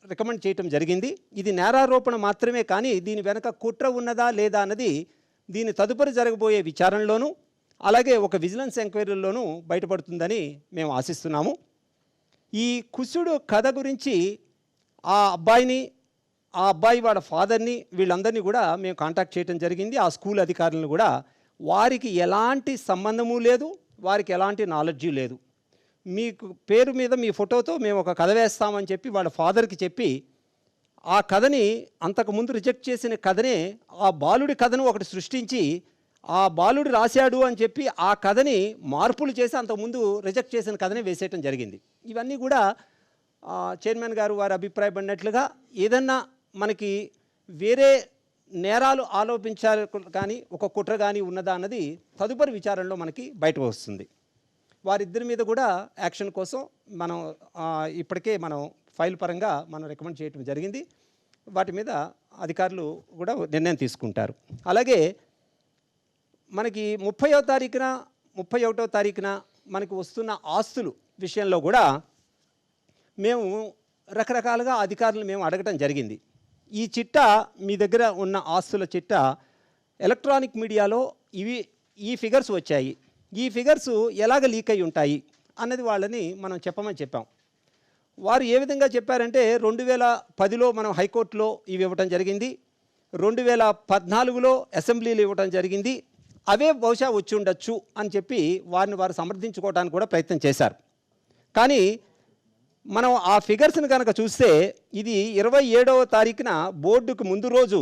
రికమెండ్ చేయటం జరిగింది. ఇది నేరారోపణ మాత్రమే, కానీ దీని వెనక కుట్ర ఉన్నదా లేదా అన్నది దీని తదుపరి జరగబోయే విచారణలోనూ అలాగే ఒక విజిలెన్స్ ఎంక్వైరీలోనూ బయటపడుతుందని మేము ఆశిస్తున్నాము. ఈ కుసుడు కథ గురించి ఆ అబ్బాయి వాళ్ళ ఫాదర్ని వీళ్ళందరినీ కూడా మేము కాంటాక్ట్ చేయడం జరిగింది. ఆ స్కూల్ అధికారులను కూడా వారికి ఎలాంటి సంబంధము లేదు, వారికి ఎలాంటి నాలెడ్జి లేదు. మీకు పేరు మీద మీ ఫోటోతో మేము ఒక కథ వేస్తామని చెప్పి వాళ్ళ ఫాదర్కి చెప్పి ఆ కథని అంతకుముందు రిజెక్ట్ చేసిన కథనే ఆ బాలుడి కథను ఒకటి సృష్టించి ఆ బాలుడు రాశాడు అని చెప్పి ఆ కథని మార్పులు చేసి అంతకుముందు రిజెక్ట్ చేసిన కథనే వేసేయటం జరిగింది. ఇవన్నీ కూడా చైర్మన్ గారు వారి అభిప్రాయపడినట్లుగా ఏదన్నా మనకి వేరే నేరాలు ఆరోపించారు కానీ ఒక కుట్ర కానీ ఉన్నదా అన్నది తదుపరి విచారణలో మనకి బయటకు వస్తుంది. వారిద్దరి మీద కూడా యాక్షన్ కోసం మనం ఇప్పటికే మనం ఫైల్ పరంగా మనం రికమెండ్ చేయడం జరిగింది. వాటి మీద అధికారులు కూడా నిర్ణయం తీసుకుంటారు. అలాగే మనకి 30వ తారీఖున 31వ తారీఖున మనకి వస్తున్న ఆస్తులు విషయంలో కూడా మేము రకరకాలుగా అధికారులు మేము అడగటం జరిగింది. ఈ చిట్టా మీ దగ్గర ఉన్న ఆస్తుల చిట్టా ఎలక్ట్రానిక్ మీడియాలో ఈ ఫిగర్స్ వచ్చాయి, ఈ ఫిగర్స్ ఎలాగ లీక్ అయి ఉంటాయి అన్నది వాళ్ళని మనం చెప్పమని చెప్పాం. వారు ఏ విధంగా చెప్పారంటే 2010లో మనం హైకోర్టులో ఇవి ఇవ్వటం జరిగింది, 2014లో అసెంబ్లీలో ఇవ్వటం జరిగింది, అవే బహుశా వచ్చి ఉండొచ్చు అని చెప్పి వారు సమర్థించుకోవడానికి కూడా ప్రయత్నం చేశారు. కానీ మనం ఆ ఫిగర్స్ని కనుక చూస్తే ఇది 27వ తారీఖున బోర్డుకు ముందు రోజు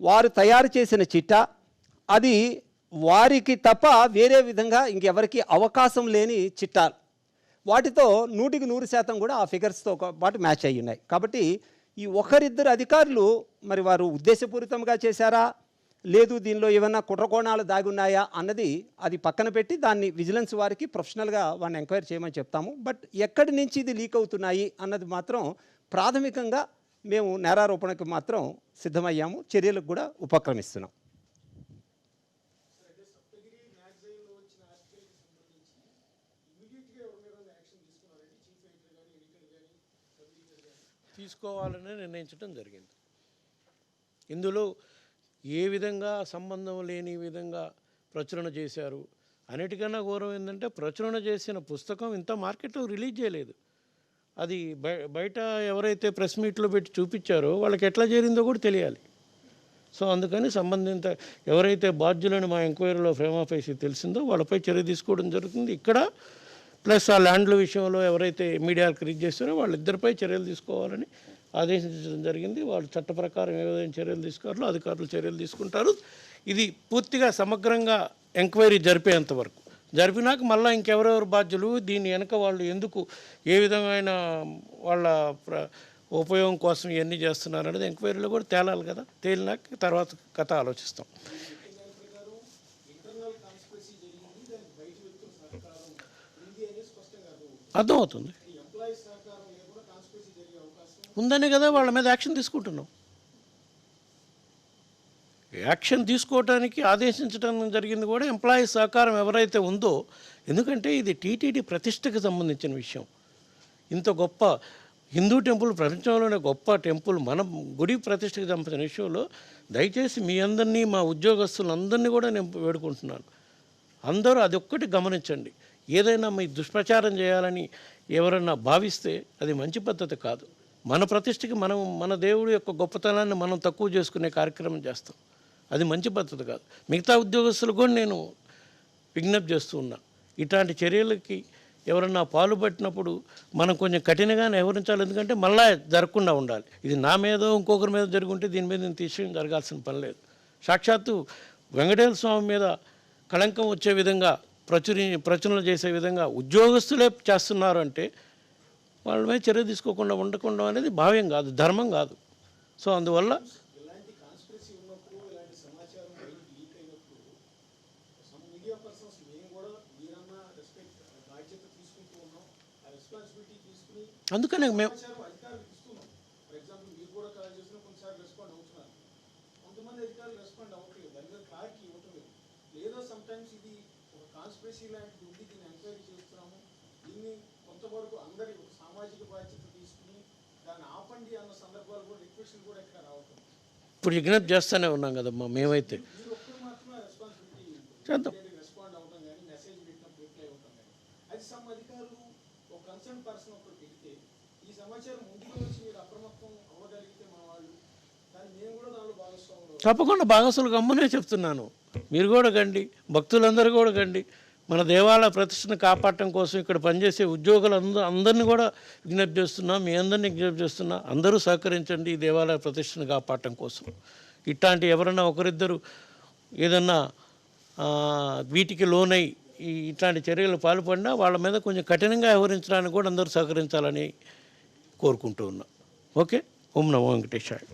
వారు తయారు చేసిన చిట్టా, అది వారికి తప్ప వేరే విధంగా ఇంకెవరికి అవకాశం లేని చిట్టాలు, వాటితో 100% కూడా ఆ ఫిగర్స్తో పాటు మ్యాచ్ అయ్యి ఉన్నాయి. కాబట్టి ఈ ఒకరిద్దరు అధికారులు మరి వారు ఉద్దేశపూరితంగా చేశారా లేదు దీనిలో ఏమన్నా కుట్రకోణాలు దాగి ఉన్నాయా అన్నది అది పక్కన పెట్టి దాన్ని విజిలెన్స్ వారికి ప్రొఫెషనల్గా వాడిని ఎంక్వైరీ చేయమని చెప్తాము. బట్ ఎక్కడి నుంచి ఇది లీక్ అవుతున్నాయి అన్నది మాత్రం ప్రాథమికంగా మేము నేరారోపణకు మాత్రం సిద్ధమయ్యాము, చర్యలకు కూడా ఉపక్రమిస్తున్నాం. తీసుకోవాలని నిర్ణయించడం జరిగింది. ఇందులో ఏ విధంగా సంబంధం లేని విధంగా ప్రచురణ చేశారు, అన్నిటికన్నా ఘోరం ఏంటంటే ప్రచురణ చేసిన పుస్తకం ఇంత మార్కెట్లో రిలీజ్ చేయలేదు. అది బయట ఎవరైతే ప్రెస్ మీట్లో పెట్టి చూపించారో వాళ్ళకి ఎట్లా చేరిందో కూడా తెలియాలి. సో అందుకని సంబంధిత ఎవరైతే బాధ్యులని మా ఎంక్వైరీలో ఫ్రేమ్ ఆఫ్ ఐసీ తెలిసిందో వాళ్ళపై చర్య తీసుకోవడం జరుగుతుంది. ఇక్కడ ప్లస్ ఆ ల్యాండ్ల విషయంలో ఎవరైతే మీడియాకు రీచ్ చేస్తారో వాళ్ళిద్దరిపై చర్యలు తీసుకోవాలని ఆదేశించడం జరిగింది. వాళ్ళు చట్ట ప్రకారం ఏ విధంగా చర్యలు తీసుకోవాలో అధికారులు చర్యలు తీసుకుంటారు. ఇది పూర్తిగా సమగ్రంగా ఎంక్వైరీ జరిపేంతవరకు జరిపినాక మళ్ళీ ఇంకెవరెవరు బాధ్యులు, దీని వెనక వాళ్ళు ఎందుకు ఏ విధమైన వాళ్ళ ఉపయోగం కోసం ఇవన్నీ చేస్తున్నారు అనేది ఎంక్వైరీలో కూడా తేలాలి కదా. తేలినాక తర్వాత కథ ఆలోచిస్తాం. అర్థమవుతుంది ఉందని కదా వాళ్ళ మీద యాక్షన్ తీసుకుంటున్నాం. యాక్షన్ తీసుకోవడానికి ఆదేశించడం జరిగింది కూడా ఎంప్లాయీ సహకారం ఎవరైతే ఉందో. ఎందుకంటే ఇది టీటీడీ ప్రతిష్టకు సంబంధించిన విషయం. ఇంత గొప్ప హిందూ టెంపుల్, ప్రపంచంలోనే గొప్ప టెంపుల్, మన గుడి ప్రతిష్టకు సంబంధించిన విషయంలో దయచేసి మీ అందరినీ, మా ఉద్యోగస్తులందరినీ కూడా నేను వేడుకుంటున్నాను. అందరూ అదొక్కటి గమనించండి. ఏదైనా మీ దుష్ప్రచారం చేయాలని ఎవరన్నా భావిస్తే అది మంచి పద్ధతి కాదు. మన ప్రతిష్టకి మన దేవుడి యొక్క గొప్పతనాన్ని మనం తక్కువ చేసుకునే కార్యక్రమం చేస్తాం. అది మంచి పద్ధతి కాదు. మిగతా ఉద్యోగస్తులు కూడా నేను విజ్ఞప్తి చేస్తూ ఉన్నా, ఇట్లాంటి చర్యలకి ఎవరన్నా పాల్పట్టినప్పుడు మనం కొంచెం కఠినంగానే వ్యవహరించాలి. ఎందుకంటే మళ్ళా జరగకుండా ఉండాలి. ఇది నా మీద ఇంకొకరి మీద జరుగుంటే దీని మీద నేను తీసేయడం జరగాల్సిన పని లేదు. సాక్షాత్తు వెంకటేశ్వర స్వామి మీద కళంకం వచ్చే విధంగా ప్రచురణ చేసే విధంగా ఉద్యోగస్తులే చేస్తున్నారు అంటే వాళ్ళ మీద చర్య తీసుకోకుండా ఉండకుండా అనేది భావ్యం కాదు, ధర్మం కాదు. సో అందువల్ల అందుకనే మేము ఇప్పుడు విజ్ఞప్తి చేస్తూనే ఉన్నాం కదమ్మా. మేమైతే చేద్దాం. తప్పకుండా భాగస్వాములు గమ్మునే చెప్తున్నాను. మీరు కూడా కండి, భక్తులందరూ కూడా కండి. మన దేవాలయ ప్రతిష్టను కాపాడటం కోసం ఇక్కడ పనిచేసే అందరినీ కూడా విజ్ఞప్తి చేస్తున్నా, మీ అందరినీ విజ్ఞప్తి చేస్తున్నా. అందరూ సహకరించండి ఈ దేవాలయ ప్రతిష్టను కాపాడటం కోసం. ఇట్లాంటి ఎవరన్నా ఒకరిద్దరు ఏదన్నా వీటికి లోనై ఇట్లాంటి చర్యలు పాల్పడినా వాళ్ళ మీద కొంచెం కఠినంగా వ్యవహరించడానికి కూడా అందరూ సహకరించాలని కోరుకుంటూ ఉన్నా. ఓకే. ఓం నమో వెంకటేశాయ.